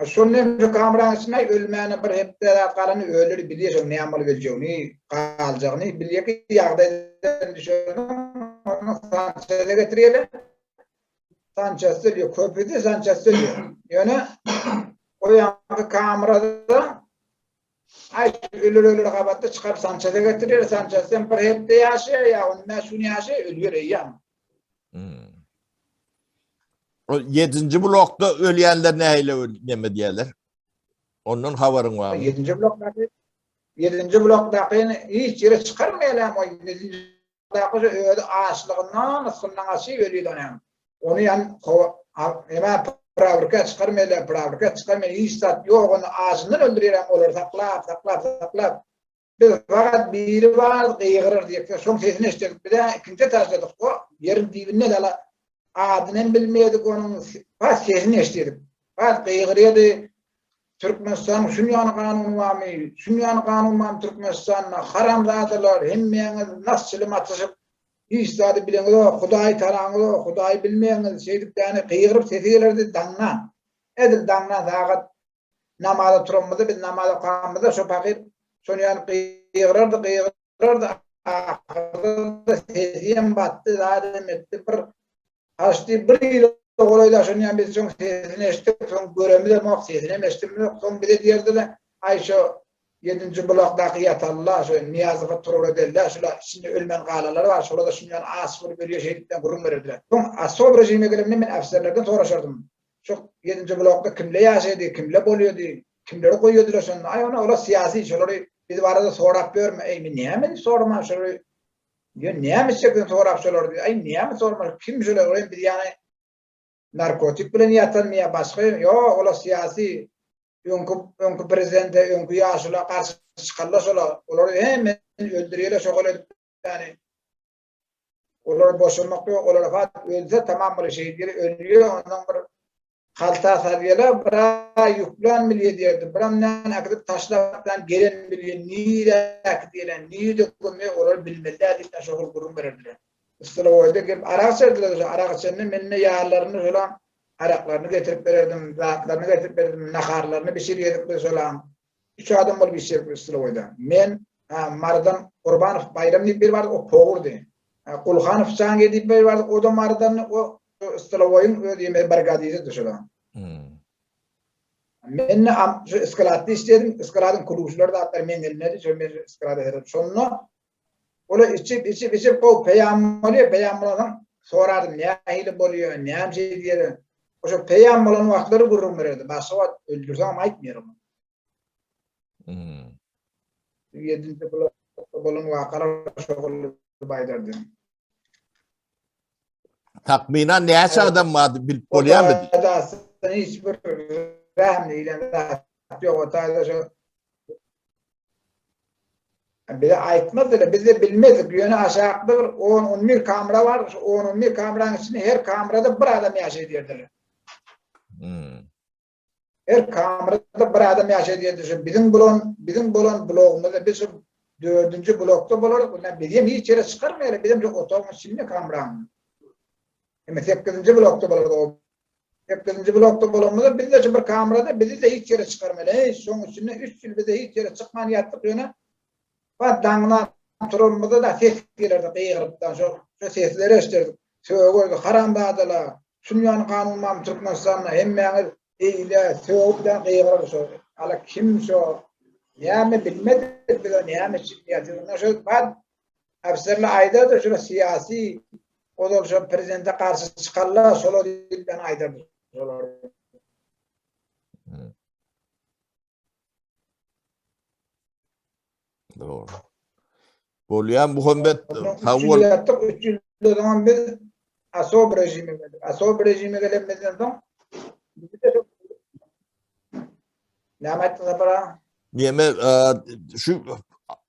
Speaker 3: Şunun şu kameranın içine ölmeni bir hepti kalanı ölür biliyor ne yapmalı geleceğini kalacağını biliyor ki yağdan düşüyor onu Sanchez'e getiriyorlar. Sanchez diyor köprüde Sanchez diyor. Yani o yankı kamerada ay ölür kabatta çıkarıp Sanchez'e getiriyor. Sanchez'den bir hepte yaşıyor ya onunla şunu yaşıyor ölüyor ya.
Speaker 2: O 7. blokta ölüyenler neyle ölmedi diyorlar. Onun havarın var mı?
Speaker 3: 7. bloktaki hiç yere çıkarmayalım o 7. bloktaki ağaçlığından ısından aşıyor ölüyor onu. Onu yani hemen Pravrika çıkarmayla hiç tat yok onu ağzından öldürüyorum olur saklap biz fakat biri var kıyırır diye son sesini istedik bir de ikinci taşladık o yerin dibine de adını bilmiyorduk onun sesini istedik fakat kıyırıyordu Türkmenistan Sünyan kanunu var mı? Sünyan kanunu var mı Türkmenistan'la haramzadılar hemmeyeniz nasıl çılım İşte bilen o Hudaý taranğı, Hudaý bilmeýäňiz şeýdip ýani kıyırıp sesilerdi danna. Edil danna zagat namaza turmady biz namaza kılmada şu pakir şonu ýani kıyırırdı ahyrda sesiyem batty zaten etdi bir açdy bir ýyl goýda şonu ýani biz şoň sesini eşitdik şoň göremizde mak sesini eşitdik şoň bir de diýerdiler ay şu 7. blokdaki yatallar, şu Niyazı'na turur ederler, şöyle şimdi ölmen kalaları var, şurada şimdi yani asfır veriyor, şehitten kurum verirdiler. Asob rejime gelemine ben afserlerden soraşırdım. Şu 7. blokta kimle yaşaydı, kimle boluyordu, kimleri koyuyordular sonra. Ay ona siyasi şöyle biz arada sorap görme, ey niye mi sorma şöyle, niye mi çektin sorap şöyle, ay niye mi sorma, kim şöyle oraya bir yani narkotik bile niyetanmaya başka, yok ola siyasi, önkü prezidente, önkü yaşına karşı çıkarlar sola, onları hemen öldürüyorlar, şokol edip yani onları boşanmak yok, onları fakat öldürse tamam böyle şeyleri ölüyor, ondan bir halta sarıyorlar, bıra yüklen biliyor diyordu, bıramdan akıdıp taşlardan gelen biliyor, niye akıdıyorlar, niye dökülmüyor, onları bilmeliler, işte şokol kurum verirdiler. Üstüne oydu ki, arak serdiler, arak serdiler, benimle yağlarını falan, araklarını getirip verirdim, rahatlarını getirip verirdim, nakarlarını pişiriyorduk biz olan. 3 adam olup pişirip üstüne oydu. Men, Mardan Kurbanov bayram deyip bir vardı, o poğurdu. Kulhanov Çange deyip bir vardı, o da Mardan'ı o üstüne oyun ödeyemedi, bargadiydi dışarıdan. Men şu ıskalatı istedim, ıskalatın kuruluşları da hatta men elimleri, şöyle men ıskalatı ederim. Sonuna, ola içip o peyam oluyor, peyam olan sorardım, ne hile boluyor, ne şey diyelim. O şu peyam olan vaktları kurum verirdi. Başka vakit öldürsem aytmıyorum. 7. blokta olan vakalar şokulu baydardım.
Speaker 2: Takminan ne adam vardı bilip oluyor mu?
Speaker 3: Hiçbir rahmiyle yok o tarzda şu. Bir de aytmaz da biz de bilmezdik. Yönü aşağıda 10-11 kamera var. 10-11 kameranın içinde her kamerada bir adam yaşıyor derdiler. Her kamerada bir adam yaşıyor derdiler. Bizim bulan blogumuzda biz 4. blokta bularız. Bizim hiç yere çıkarmayalım. Bizim çok otomun şimdi kameranın. 8. blokta bularız. 8. blokta bulanımızda biz de bir kamerada bizi de hiç yere çıkarmayalım. Son içinde 3 yıl bize hiç yere çıkman yattık yöne. Bak dağına turulmadı da ses gelirdi kıyırıptan şu sesleri eştirdik. Söğürdü, harandadılar. Sünyan kanunman Türkmenistan'a hemmeğiniz eyle, söğüpten kıyırır şu. Ala kim şu? Neyme bilmedik bile neyme çıkmıyor. Şu bak, hapsirli aydadır şu siyasi o da şu prezidente karşı çıkarlar, solo değil ben aydadır.
Speaker 2: Doğru. Bolyan Muhammed
Speaker 3: Tavul yaptık 3 yıl zaman biz Asob rejimi geldi. Asob rejimi gelemeden sonra ne yaptı para?
Speaker 2: Yeme şu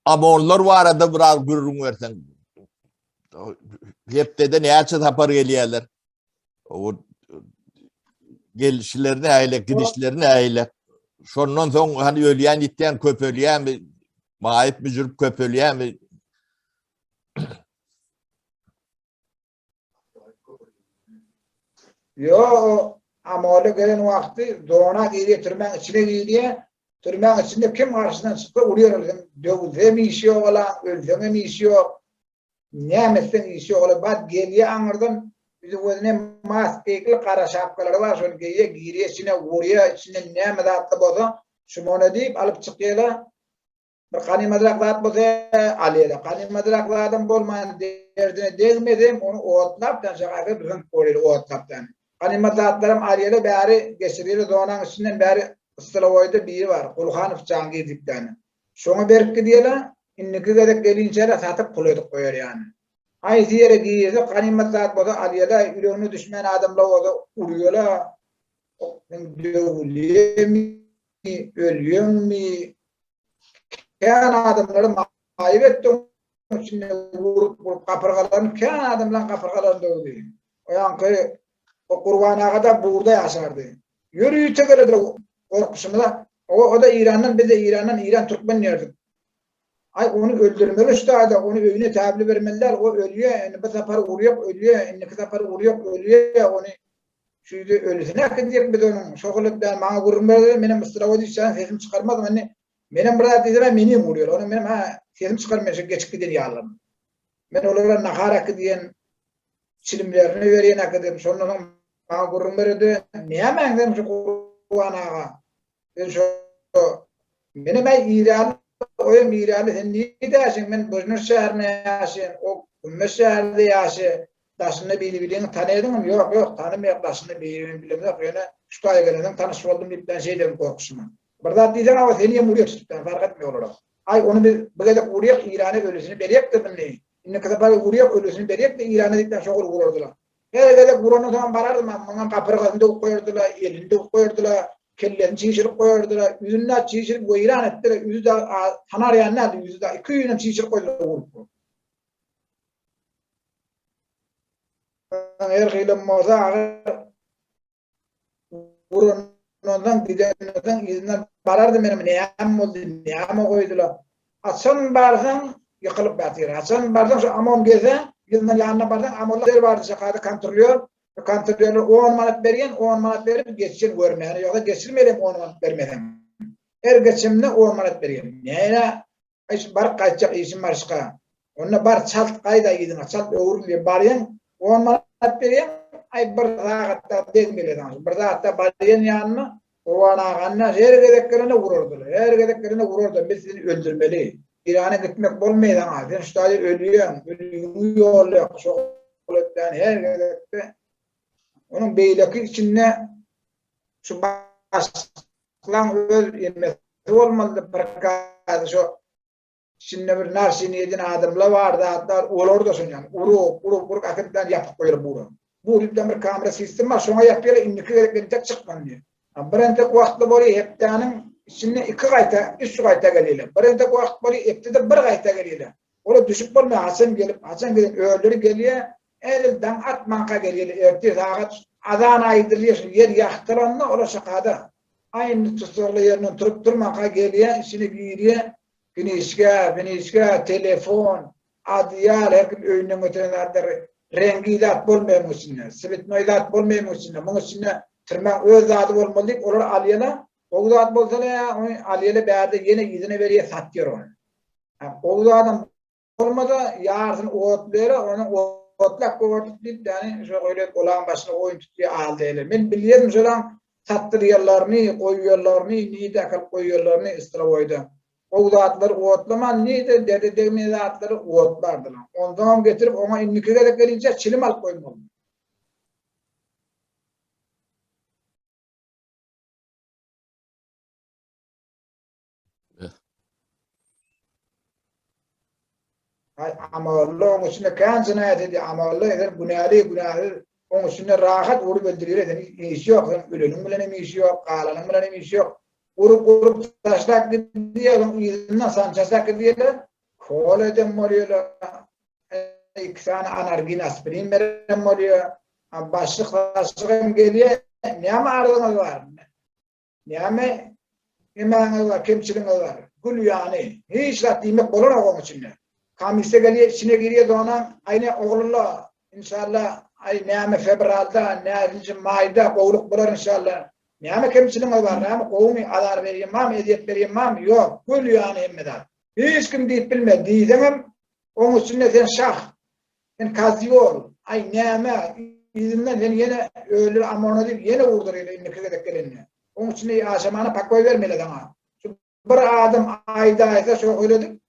Speaker 2: amonlar var arada biraz görürüm versen. Hep de ne açı tapar geliyorlar. O gelişlerini aile, gidişlerini aile. Şondan sonra hani ölüyen itten köp ölüyen mi? Mahip mi jürüp köp ölüyen mi?
Speaker 3: Yo amalı gelen vakti doğuna geliyor, türmen içine geliyor. Türmen içinde kim karşısından çıktı vuruyor. Dövüze mi işi ola, ölsene mi işi yok. Neymesin işi ola. Bak geliyor anırdan bizim özüne maskekli kara şapkaları var. Şöyle giriyor, içine vuruyor, içine neyme dağıttı boza. Şumona deyip alıp çıkıyorlar. Bir kanimadraklar boza alıyorlar. Kanimadraklardan bolmayan derdine değmedim, onu oğutlaptan şakayla bir hınk koyuyor oğutlaptan. Kanimadraklarım alıyorlar, bari geçiriyor, doğunan içinden bari Istılavayda biri var, Kulhanov Cangir'dikten. Şonu berip gidiyorlar, inniki gedek gelinçeyle satıp pul edip koyuyor yani. Aynı yere giyiyorlar, kanimadrak boza alıyorlar, yüreğini düşmeyen adamla boza uruyorlar. Dövülüyor mi, ölüyor mi? Kehan adamları mahip etti, onun için vurup kapırgalarını, kehan adamların kapırgalarını dövdü. O yankı, o kurbana kadar burada yaşardı. Yürüyü çekildi korkusunda. O da İran'dan, biz de İran Türkmen yerdik. Ay onu öldürmeli işte da, onu evine tabli vermeliler, o ölüyor, yani bir sefer vuruyor, ölüyor, yani bir sefer vuruyor, ölüyor, onu şuydu ölüsüne akın diyek biz onun. Şokulut ben bana vurulmadı, benim ıstırava düşen sesim çıkarmadım, hani benim burada dediğime beni vuruyor. Onu benim sesim çıkarmıyor. Geçip gidin yağlarım. Ben onlara nakar akı diyen çilimlerini veriyen akı dedim. Sonra bana kurun verdi. Niye ben dedim şu kurvanağa? Ben şu benim İranlı, oyum İranlı. Sen niye dersin? Ben Bojnur şehrine yaşayan. O Ümmüş şehrinde yaşayan. Taşını bildiğini tanıyordun mu? Yok tanımıyor. Taşını bildiğini yok. Yani şu ay geledim tanışma oldum. Bir şey dedim korkusuma. Burada diyeceksin ama seni vuruyor tutuktan fark etmiyor olarak. Ay onu bir böyle vuruyor İran'a ölüsünü beriyek de bilmeyi. İnne kadar vuruyor ölüsünü beriyek de İran'a dikten şokul vururdular. Her gece vuranı zaman barardım ama kapırgasında koyurdular, elinde koyurdular, kellerini çiğişirip koyurdular, yüzünden çiğişirip o İran ettiler, yüzü de tanar yanına yüzü de 2 yüzünden çiğişirip koydular vurup. Her kıyılım moza vuranından gidenlerden izinden barardı benim neyam oldu, neyama koydular. Açan bardan yıkılıp batıyor. Açan bardan şu amon geze, izinden yanına bardan amollar vardı şakada kontrolör 10 manat veriyen, 10 manat verip geçişini görmeyen. Yoksa geçirmeyelim 10 manat vermeden. Her geçimine 10 manat veriyen. Neyine? Bar kaçacak işin başka. Onunla bar çalt kayda gidin, çalt öğürlüyor. Bariyen 10 manat veriyen, ay bir hatta denmeli. Bir hatta bariyen yanına Kurvanağanlar her gedeklerine vururdular. Her gedeklerine vururdular. Biz seni öldürmeli. İran'a gitmek olmaydı ama. Sen şu tane ölüyorsun. Ölüyorlar. Şokuletten her gedekte. Onun beyleki içinde şu başlan öl yemesi olmalı. Bırakada şu içinde bir narsini yedin adamla vardı. Hatta olur da sunuyor. Uru akıttan yapıp koyuyor bunu. Bu yüzden bir kamera sistemi var. Sonra yapıyorlar. İndiki gedeklerini tek çıkman diyor. Birintek vaqtda bari heptaning içinde 2 qayta, 3 qayta geliyorlar. Birintek vaqt bari heptada 1 qayta geliyorlar. Ola düşüp bolmay Hasan gelip öldürü geliyor. Elden atmanqa geliyor. Erti saat azan aydırıyor. Yer yaxtıranla ola şaqada. Aynı tutuklu yerine turup durmanqa geliyor. İçine giriyor. Güneşke, telefon, adyal her kim öyünden öterenler rengilat bolmaymışsın. Sivitnoylat bolmaymışsın. Bunun içinde Tırman öz zatı olmalı, onlar aliyana, o zat bolsa ya, aliyana berde yine yüzüne veriye satıyor onu. O adam olmada yarsın otları onu otlak kovatıp deyip yani şöyle olan başına oyun tutuyor aldı ele. Men biliyorum şolan sattırıyorlarını, koyuyorlarını, niyde akıl koyuyorlarını istiravoyda. O zatları otlaman niyde dede zatları otlardı. Ondan getirip ona innikige de gelince çilim alıp koymalı. Amallı onun üstüne kan cinayet ediyor. Amallı eder günahı onun üstüne rahat vurup öldürüyor. Yani işi yok. Ölünün bile işi yok. Kalanın bile işi yok. Vurup taşlak gidiyor. Yüzünden sançasak gidiyor. Kol edem oluyor. İki tane anargin aspirin verem oluyor. Başlık geliyor. Ne ama aradığınız var? Ne ama emeğiniz var? Kemçiliğiniz var? Gül yani. Hiç yemek olur mu onun içinde? Kamise geliyor, içine giriyor da ona aynı oğluyla inşallah ay neyme febralda, neyme mayda oğluk bular inşallah. Neyme kemçiliğine var, neyme kovmi adar vereyim mam, ediyet vereyim mam, yok. Gül yani emmeden. Hiç kim deyip bilmedi. Diyeceğim, onun üstünde sen şah, sen kazıyor, ay neyme, izinden sen yine ölür ama ona deyip yine vurduruyor, innike gelenine. Onun üstünde aşamana pakoy vermeli ama. Bir adam ayda çok öyledik.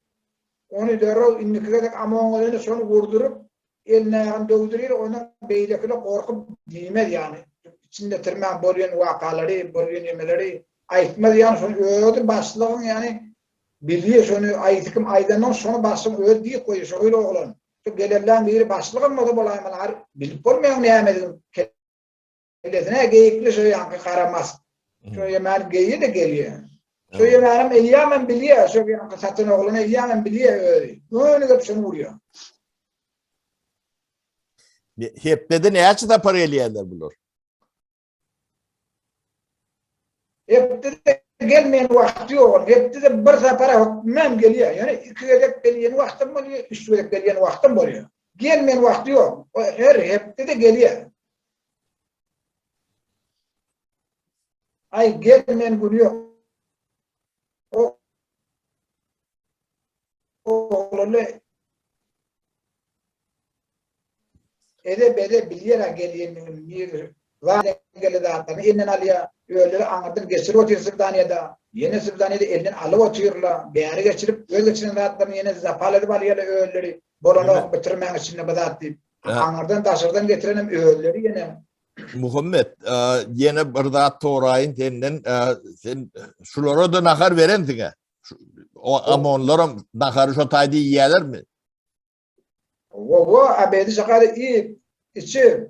Speaker 3: Onu derhal innike amonlarını sonu vurdurup eline ayağını dövdürüyor, ona beylekine korkup giymez yani. İçinde tırman boruyan vakaları, boruyan yemeleri ayıtmaz yani sonu öldü başlığın yani biliyor sonu ayıtıkım aydandan sonu başlığın öldü diye koyuyor şöyle oğlan. Şu gelirlen biri başlığın mı da bolaymalar bilip olmayan ne yemedim. Kelletine geyikli şu yankı karamaz. Şu yemeğin geyiği de geliyor. Şu yemeğim eyyamen biliyor. Şu yankı satın oğlunu eyyamen biliyor öyle. Öyle de şunu vuruyor.
Speaker 2: Hep dedi ne açıda para eleyenler bulur?
Speaker 3: Hep de gelmeyen vakti yok. Hep de bir sefere hükmem geliyor. Yani iki gedek geliyen vaktim oluyor, üç gedek geliyen vaktim oluyor. Gelmeyen vakti yok. Hep de geliyor. Ay gelmeyen günü yok. Oğlunu ede biliyerek geliyen var engeli dağıtlarını elinden alıyor. Öyle anladın geçirip oturuyor Sırdaniya'da. Yeni Sırdaniya'da elinden alıp oturuyorlar. Beyarı geçirip öyle geçiren dağıtlarını yine zapal edip alıyorlar öğeleri. Bolonu bitirmeyen içinde badat deyip. Anladın taşırdan getirenim öğeleri yine.
Speaker 2: Muhammed, yine burada Toray'ın senden sen şulara da nakar veren sine. O amonlara nakarı şu taydı yiyeler mi?
Speaker 3: O abedi şakalı içi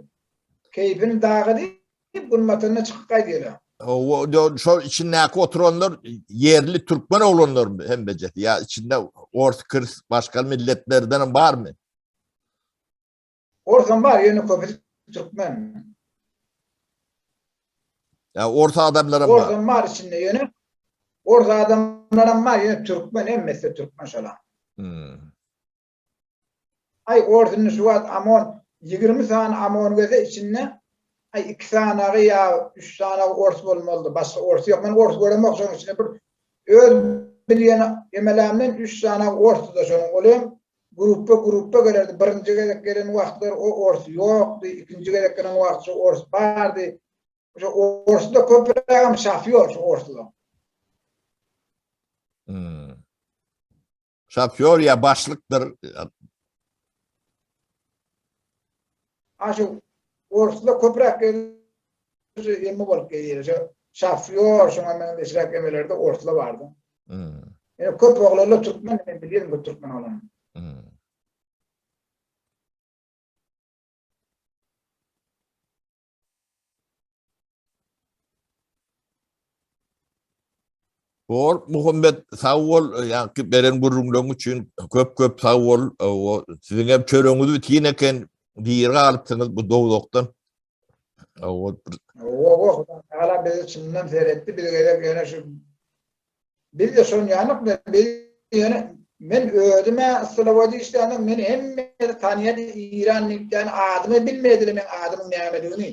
Speaker 3: keyfini dağı deyip bunun matına çıkıp kaydıyorlar.
Speaker 2: O şu içindeki oturanlar yerli Türkmen olanlar mı hem becet? Ya içinde Orta Kırs başka milletlerden var mı?
Speaker 3: Ortam var yönü kopyası Türkmen.
Speaker 2: Ya orta adamların var.
Speaker 3: Ortam var içinde yönü. Orta adamların var yönü Türkmen emmesi Türkmen şalan. Ay ortanın şu var amon 20 tane amon göze içinde ay 2 tane ya 3 tane ort olmalı. Başka ort yok. Ben ort görmek için içinde bir öl bilyen yemelerden 3 tane ort da şunun olayım. Gruppa gelirdi. Birinci gelen vaxtlar o ort yoktu. İkinci gelen vaxt o ort vardı. Şu ortada köprüğüm şafıyor şu ortada.
Speaker 2: Şafıyor ya başlıktır.
Speaker 3: Şu ortada köprük yemi bolup geliyor. Şafıyor şu hemen işrak emelerde ortada vardı. Yani köp oğlanlar Türkmen biliyorum bu Türkmen olan.
Speaker 2: Muhammed sağ ol yani beren gurrunluğun için köp sağ ol. Sizin hep çörüğünüzü bitineken diyerge alıpsınız bu doğuluktan.
Speaker 3: O hala bizi çimden seyretti. Bir de yani şu bir de son yanık yani men ödüme sılavacı işte anım men hem tanıyadı İranlıktan adımı bilmediler men adımın ne yaptığını.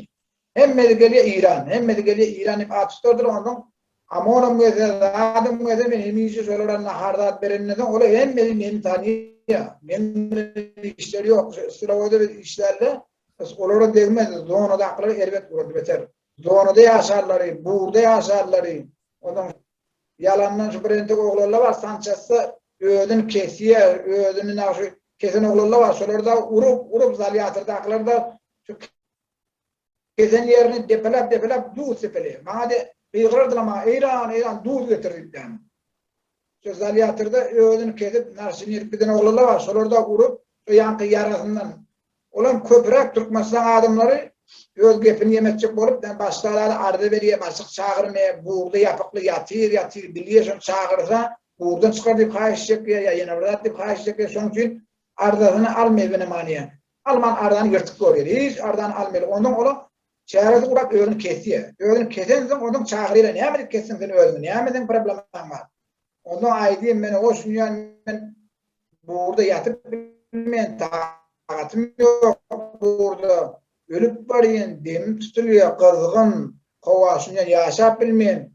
Speaker 3: Hem de geliyor İran, hem de geliyor İran hep atıştırdır ondan Ama onun adam benim işi söyleyen nahardat bereneden ola hem benim tanıyor. Benim işleri yok. Sırada işlerle olara değmez. Zonada akılları elbet vurdu beter. Zonada yaşarları, burada yaşarları. Ondan yalandan şu birinde oğlanlar var. Sançası ödün kesiye, ödünün kesin oğlanlar var. Solarda urup zalyatırda akıllarda şu kesin yerini depelap dur sepeli. Bana de Beygirdir ama İran dur getirdi yani. Sözler yatırdı, ödünü kesip, narşın yeripiden oğlular var, solarda vurup, yankı yarasından. Olan köprek Türkmenistan adamları, öz gepini yemekçik olup, başkaları ardı veriye, başık çağırmaya, buğurda yapıklı yatır, biliyorsun çağırsa, buğurdan çıkar deyip kayışacak ya yenevrdat deyip kayışacak ya, son için ardasını almayı benim maniye. Alman ardanı yırtık görüyor, hiç ardanı almayı. Ondan olan, çağırdı kurak öğünü kesiyor. Öğünü kesensin, ondan çağırıyla ne yapayım kesin seni öğünü, ne yapayım problemim var. Ondan aydiyim beni o dünyanın burada yatıp bilmeyen taqatım yok burada. Ölüp varayım, demim tutuluyor, kızgın, kovasınca yaşap bilmeyen.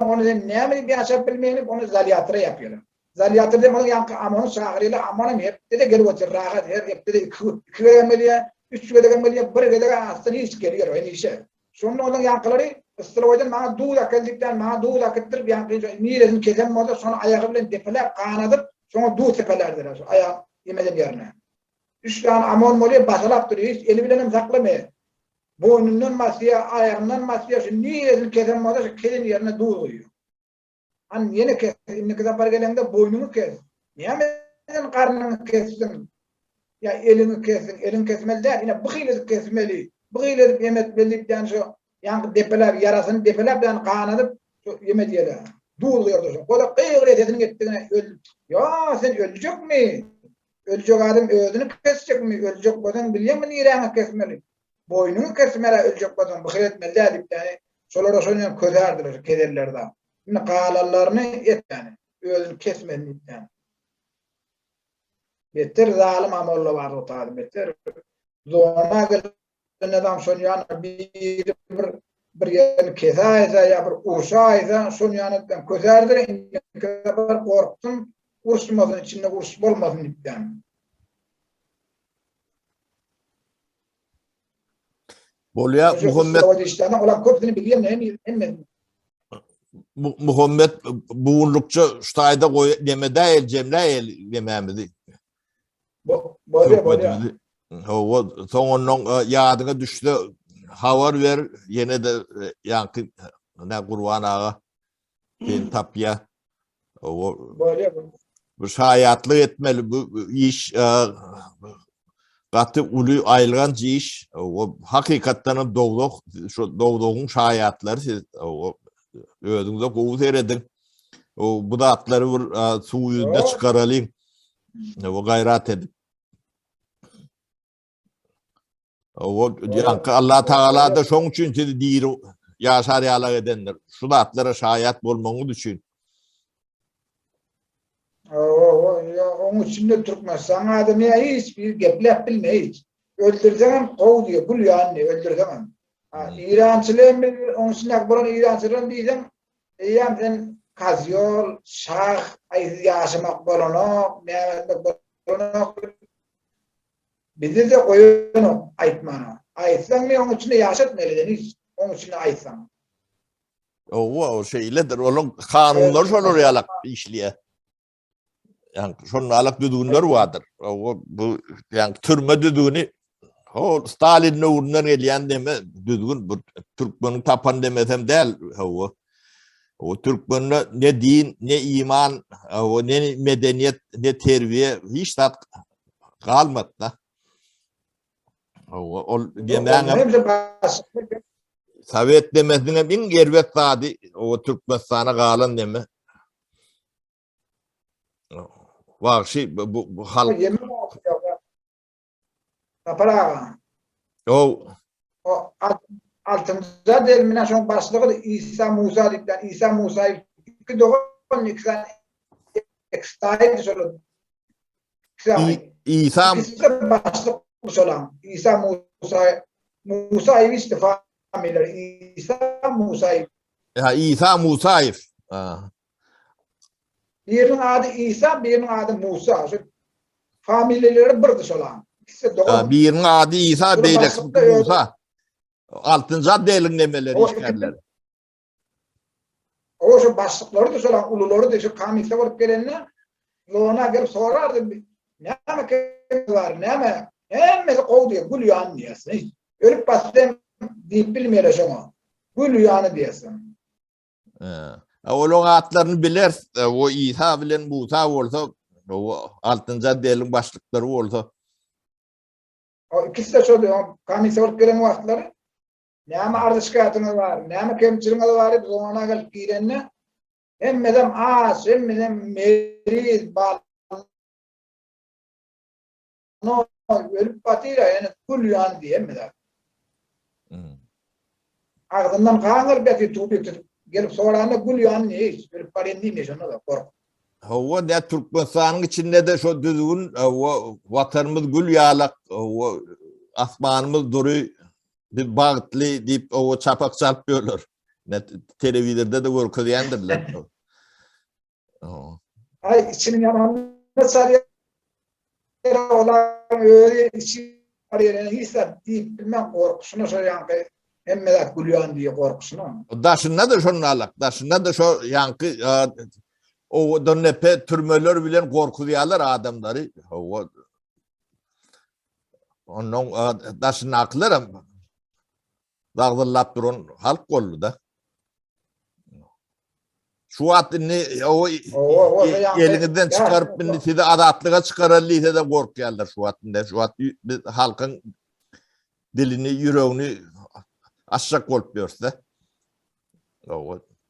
Speaker 3: Onu ne yapayım yaşap bilmeyenip onu zalyatıra yapıyorlar. Zalyatıra demek yankı amanın çağırıyla amanım hep de gelip otur, rahat hep de iki veremeliye, üç veremeliye, bir veremeliye aslında hiç geliyor, aynı işe. Sonra onun yankıları ıstıravaydan bana doğuda geldikten bana doğuda gittirip yankı niyetin kesen moda sonra ayağı bilen depeler kanadıp sonra doğu tepelerdir. Ayağı yemeden yerine. Üç tane amon moliye basalap duruyor. Hiç eli bilenim saklamıyor. Boynundan masaya, ayağından masaya niyetin kesen moda kelin yerine doğu koyuyor. Hani yeni kes, ne kadar para gelende boynunu kes. Niye meden karnını kessin? Ya elini kessin, elini kesmeli değil. Yine bıkıyla kesmeli. Bıkıyla yemet bellikten şu yankı depeler, yarasını depeler yani kanadıp yemet diyeler. Doğuluyordu. O da kıyıgıretini gittiğine öldü. Ya sen ölecek mi? Ölecek adam ödünü kesecek mi? Ölecek adam biliyor mu nirana kesmeli? Boynunu kesmeli ölecek adam. Bıkıyla etmeli değil. Yani solara sonuyan közerdiler, kederler de. Şimdi kalalarını et yani. Ödünü kesmeli yani. Beter zalim amolla var o tadı beter. Zona gelen adam sonuyan bir yerini kesaysa ya bir ursaysa sonyanıdan közerdir. İnne korktum. Ursmasın içinde urs olmasın yani.
Speaker 2: Bolya Muhammed
Speaker 3: olan köpsünü biliyorum hem
Speaker 2: Muhammed buğurlukça ştayda koy demede el cemle el yememedi.
Speaker 3: Bolya.
Speaker 2: O sonunun yadına düştü. Havar ver yine de yankı ne kurban ağa tapya.
Speaker 3: Bolya.
Speaker 2: Bu şayatlı etmeli bu iş katı ulu ayrılan iş o hakikaten doğduk şu doğduğun şayatları siz o ödünde kovu seyredin o bu da atları vur su yüzünde çıkaralım o gayret edin o yankı Allah Teala da şun için değil yaşar yalar edenler şu da atlara şayat bulmanı düşün.
Speaker 3: Onun içinde Türkmenistan adamı hiçbir geplep bilmeyiz. Öldürdüğüm kov diyor, bul yani öldürdüğüm. İrançılığım, onun için akbaran İrançılığım diyeceğim. Yani sen Kazyol, Şah, yaşamak bolonu, Mehmet bolonu, bizi de koyunu aytmanı. Aytsan mı onun içinde yaşatmayalım, onun içinde aytsan.
Speaker 2: O şeyledir, onun kanunları şöyle realak işliye. Yani şunun alak düdüğünler vardır. Bu yani türme düdüğünü o Stalin'in uğrundan gelen deme düdüğün bu Türkmen'in tapan demesem değil o Türkmen'in ne din ne iman o ne medeniyet ne terbiye hiç tat kalmadı da o demeğim Sovet demesine bin gervet sadi o Türkmenistan'a kalan deme var şey bu halk o
Speaker 3: altımızda deliminasyon başlığı da İsa Musa dikten İsa Musa'yı iki doğan ikisi ekstaydı söyledi.
Speaker 2: İsa
Speaker 3: başlık söylem. İsa Musa'yı istifa eder. İsa Musa'yı
Speaker 2: Ha, İsa Musaev.
Speaker 3: Birinin adı İsa, birinin adı Musa. Şu familyaları birdi şolan. İkisi doğum.
Speaker 2: Birinin adı İsa,
Speaker 3: Bunu
Speaker 2: beylesin
Speaker 3: başlıkta öyle.
Speaker 2: Musa. 6. addeylin nemeleri
Speaker 3: O
Speaker 2: işlerler.
Speaker 3: O şu başlıkları da şolan, uluları da şu kamise varıp gelenine ona gelip sorardı. Neme kemi var, neme? Hemmesi kovduyor, gül yağını diyesin. Ölüp bastım deyip bilmeyle şuna. Gül yağını diyesin.
Speaker 2: Onun adlarını biler. O İsa bilen Musa olsa, o 6. addeylin başlıkları olsa.
Speaker 3: O ikisi de şu diyor, kamise varıp gelen vaktları. Neme ardı şikayetiniz var, neme kemçiliğiniz var, biz ona gelip girenine. Hemmeden ağaç, hemmeden meriz, bal. No, ölüp batıyla yani gül yağını diye hemmeden. Ağzından kanır belki tuğbi gelip soğanına gül yağını ne hiç. Ölüp batıyla değil mi şunu da kork.
Speaker 2: O ne Türkmenistan'ın içinde de şu düzgün vatanımız gül yağlak, asmanımız duruyor. Bir bağıtlı deyip o çapak çarpıyorlar. Televizyonda da korkuyandirler.
Speaker 3: Ay içinin yanında sarıya olan öyle içi arayana hisse deyip bilmem korkusunu şu yankı emmedat gül yağını diye korkusunu.
Speaker 2: Daşında da şunun alak. Daşında da şu yankı o dönnepe türmeler bilen korkuyalar adamları. Onun daşını akılır dağdırlap durun halk kollu da. Şu atını o elinizden çıkarıp beni size adatlığa çıkarırlıysa da korkuyorlar şu atında. Şu at halkın dilini, yüreğini aşağı korkuyorsa.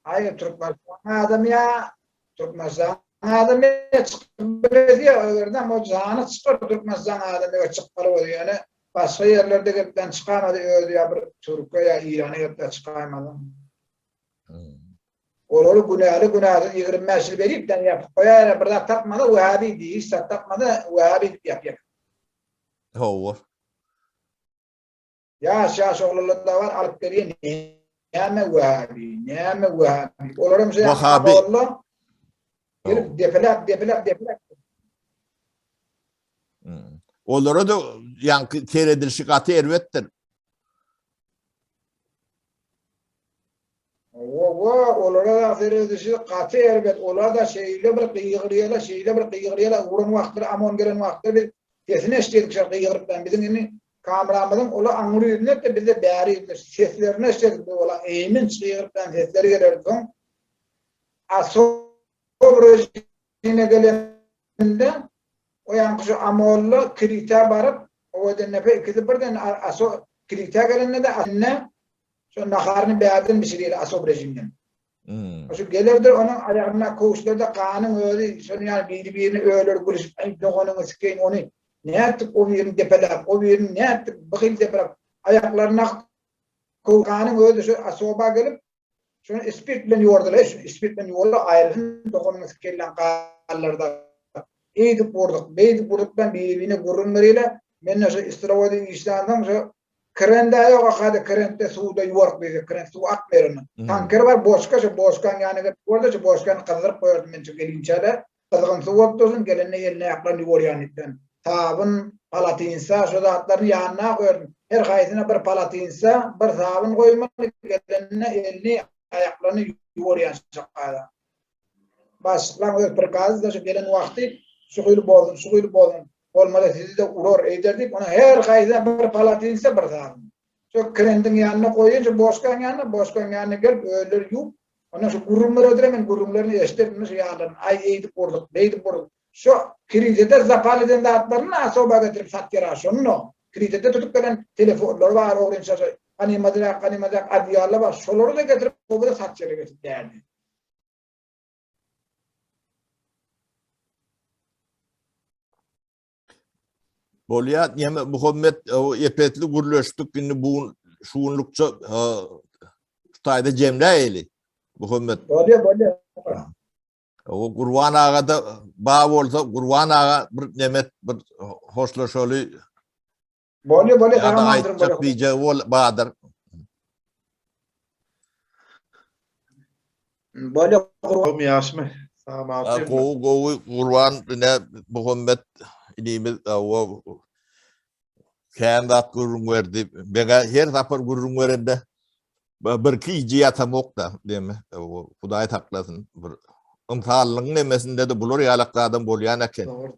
Speaker 3: Hayır Türkmenistan adam ya. Türkmenistan adam ya çıkıyor diye öğrendim o canı çıkıyor Türkmenistan adam ya çıkıyor yani. Başka yerlerde gelipten çıkamadı öyle ya bir Türkiye ya İran'a gelipten çıkamadı. Olur günahı 25 yıl verip de yapıp koyar bir de takmadı Vehhabi değil, takmadı Vehhabi yapıyor.
Speaker 2: Olur.
Speaker 3: Ya Şaşoğlu'nda da var alıp geliyor neyme Vehhabi. Olurum şey Allah gelip defelap.
Speaker 2: Onlara da yankı seyredilişi katı ervettir.
Speaker 3: Olara da seyredilişi katı ervet. Olara da şeyle bir kıyıgırıyla uğrun vaktları, amon gelen vaktları tesine işledik kıyıgırıktan. Bizim yine kameramızın ola anlıyor de biz de bari seslerine işledik. Ola eğimin kıyıgırıktan sesleri gelirdi. Asobrojine gelende o yankışı amollu krita barıp o denepe ikisi birden aso krita gelende de anne şu naharını beğendin bir şeyle asob rejimden. Şu gelirdir onun ayağına koğuşlarda kanın öyle şunu yani birini öyle gülüş ay doğanın sıkayım onu ne yaptık o birini depelap o birini ne yaptık bakıl depelap ayaklarına kanın öyle şu asoba gelip şunu ispirtle yuvardılar ispirtle yuvardılar ayrılın doğanın sıkayım kallarda eğdip vurduk ben birbirine gururlarıyla ben şu istirahat işlerden şu krende yok akade krende suda yuvark bize krende su akmerini tanker var boşkan yani orada şu boşkan kaldırıp koyardım ben gelinçede kızgın su olsun gelenine eline yaklan yuvaryan itten sabun palatinsa şu da atların yanına koyardım her kayısına bir palatinsa bir sabun koymak gelenine elini ayaklarını yuvaryan şakada başlan bir kaz da şu gelen vakti şuhul bozun olmadı sizi de urur ederdik ona her kayda bir palatinse bir zaman. Şu krendin yanına koyunca boşkan yanına gelip ölür yup. Ona şu gurumları öldüremen gurumlarını eşittirmiş yanlarını. Ay eğdip vurduk. Şu krizede zapaliden de atlarını asoba getirip satyara şunu. Krizede tutup gelen telefonları var oğlunca. Kanimadak adiyarlar var. Şoları da getirip o da satyara getirip derdi.
Speaker 2: Bolya yeme Muhammed o epetli gurleştik inni bu şuunlukça Xitayda Cemre eli Muhammed.
Speaker 3: Bolya.
Speaker 2: O Gurvan ağa da bağ olsa Gurvan ağa bir nemet bir hoşlaşalı.
Speaker 3: Bolya
Speaker 2: Ya da aytacak diyeceği ol bağdır.
Speaker 3: Böyle
Speaker 1: O mu yaşmı? Tamam.
Speaker 2: Gowu Kurban ne Muhammed inimiz o kendat gurrun verdi. Bega her zapar gurrun verende bir kiji yatamok da değil mi? O Hudaý taklasın. Bir ımsallygyň nemesinde de bular ýalak adam bolýan eken.
Speaker 1: Doğru.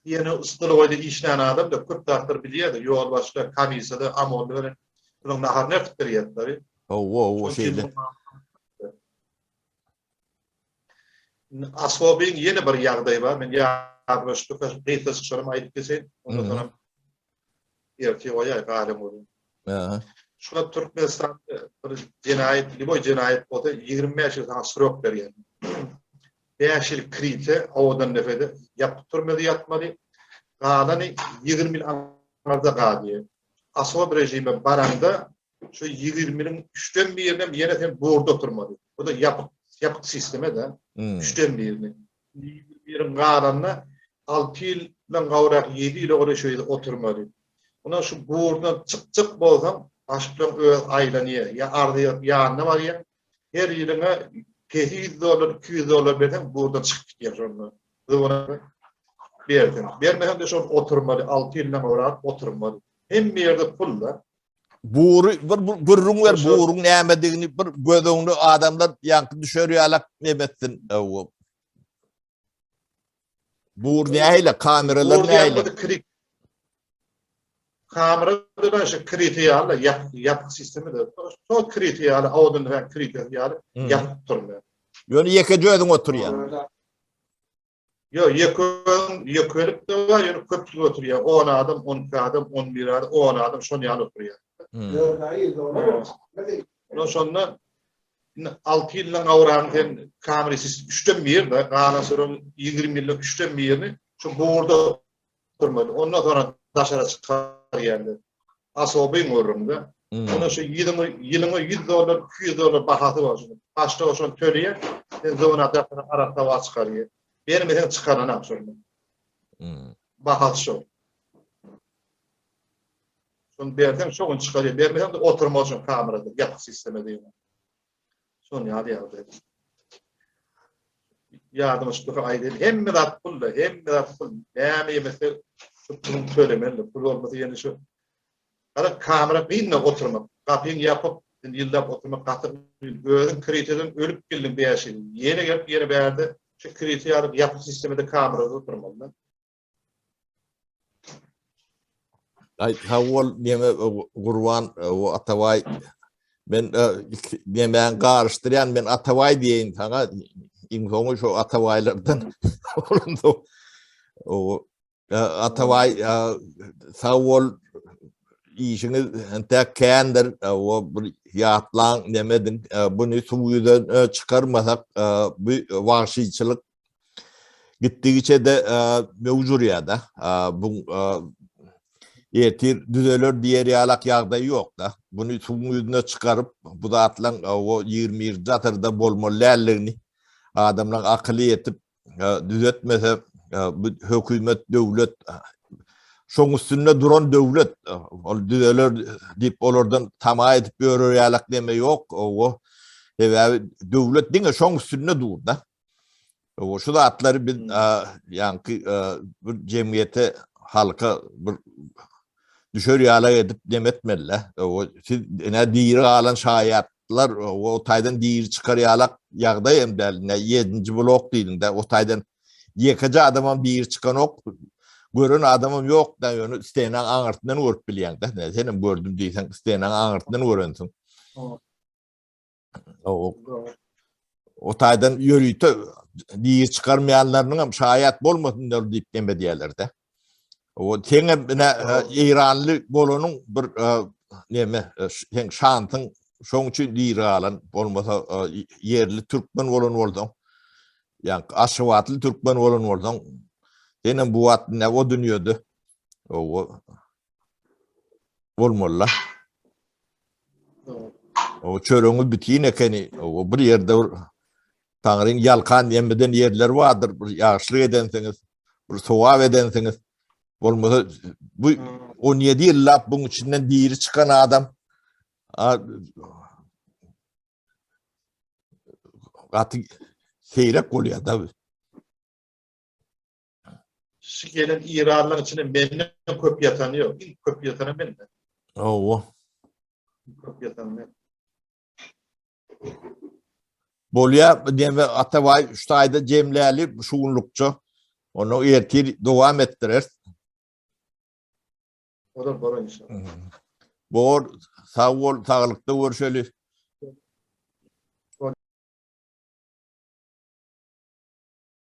Speaker 1: Yine ıstılı oyda işleyen adam da köp dağıtır biliyordu. Yol başlar, kamisada, amolları. Bunun nahar neftir yetleri.
Speaker 2: O şeyle.
Speaker 1: Asfobin yeni bir yağdayı var. Ben yağdırmıştım. Kıyıtlı sıkışarım ayıp kesin. Ondan sonra erkeği oya galem oldu. Şuna Türkmenistan'da bir cinayet, liboy cinayet oldu. 25 yıl sürok veriyor. 5 yıl krite, ovadan nefede. Yaptırmadı, yatmadı. Galanı 20 yıl anlarda gadiye. Asfob rejimi baranda şu 20'nin 3'ten bir yerine yine burada oturmadı. O da yapık sisteme de 3'ten bir yerine. 20'nin galanına 6 yıldan kavrak 7 yıl oraya şöyle oturmadı. Ona şu buradan çık bolsam aşkla aylanıyor. Ya ardı ya ne var ya her yılına $200, $200 verden buradan çıkıp gidiyor sonra. Ona verdim. Vermeden de şu oturmadı. 6 yıldan kavrak oturmadı. Hem bir yerde pulla.
Speaker 2: Buğru gurrun ver buğrun nämedigini bir gödöňde adamlar ýanky düşer ýalak nebetsin. Buğur näýle kameralar näýle?
Speaker 1: Kameralar şu kritiýaly ýapyk sistemi de. So kritiýaly awdun we kritiýaly ýapyp durmaýar.
Speaker 2: Ýöne ýeke ödüň oturýar.
Speaker 1: Yo, yekölük de var, yani köpçülük oturuyor. 10 adam, 12 adam, 11 adam, 10 adam, şonu yan oturuyor. Ondan sonra 6 yıldan avrağın kamerası 3'ten bir yer de, kalan sonra 20 yıldan 3'ten bir yerini, şu burada oturmadı. Ondan sonra daşara çıkar yerler. Asobin uğrunda. Ondan sonra yılına $100, $200 bahatı var. Başta o sonra töleyen, zona tarafına Arap'ta var çıkarıyor. Benim için çıkaran sonra. Bahat şu. Son berden şoň çıkarıyor. Bermeden de oturma üçün kamerada yapık sistemi diýiyor. Son ýaly. Yardım şuka aýdy. Hemme zat pul. Näme ýemese şunu söylemeli. Pul bolmasa ýene şu. Ara kamera biňne oturmak. Gapyň ýapyp ýyllap oturmak gatyr. Gözüň kriteden ölüp geldim beýäşi. Ýene gelip ýene berdi. Şu kritiýalyk ýapyk sisteminde kamerada oturmaly.
Speaker 2: Hawol neme Gurban o Ataway ben garşdyryan men Ataway diýen taňa iňsoňy şu Atawaylardan olundu. O Ataway hawol işini ente kendir o bir ýatlaň nemedin buny suwdan çıkarmasak bu wahşyçylyk gitdigiçe de mewjud ýa-da bu etir düzeler diğer ýalak ýagdaý ýok da. Bunu suwun ýüzüne çykaryp bu da atlan o 20 zatyrda bolmalylygyny adamlar akyly etip düzetmese bu hökümet döwlet şoň üstünde duran döwlet ol düzeler diýip olardan tama edip ýörer ýalak deme ýok. O döwlet diňe şoň üstünde dur da. O şu da atlary bir ýanky bir jemgyýete halka bir düşer ýala edip demetmeli. O siz ne diýir alan şaýatlar o taýdan diýir çykar ýalak ýagdaý hem däl 7-nji blok diýilinde o taýdan ýekaja adamam diýir çykan ok gören adamam ýok da ýöne isteýän aňartyndan görüp bilýän da senem gördüm diýsen isteýän aňartyndan görensiň. O taýdan ýörüýte diýir çykarmaýanlarynyň hem şaýat bolmasynlar diýip deme diýerler. O teňe İranly bolanyň bir näme şantyň şoň üçin diýir alan bolmasa yerli türkmen bolan boldy. Ýani aşwatly türkmen bolan boldy. Senem bu wagt ne o dünýede o bolmalla. O çöreňi bitýän ekeni o bir ýerde taňryň ýalkan ýemeden ýerler bardyr. Bir ýaşlyk edensiňiz, bir sowap edensiňiz bolmasa bu 17 ýyllap buň içinden diýiri çykan adam Atı seyrek oluyor tabii.
Speaker 1: Şu gelen İran'ın içine benden köp yatanı yok. İlk köp yatanı benden.
Speaker 2: Oo.
Speaker 1: Köp yatanı ben.
Speaker 2: Bolya deme Atavay 3 ayda Cemleli şuunlukçu. Onu ertir devam ettirir.
Speaker 1: O da bora inşallah.
Speaker 2: Bor sağ ol, sağlıklı görüşelim.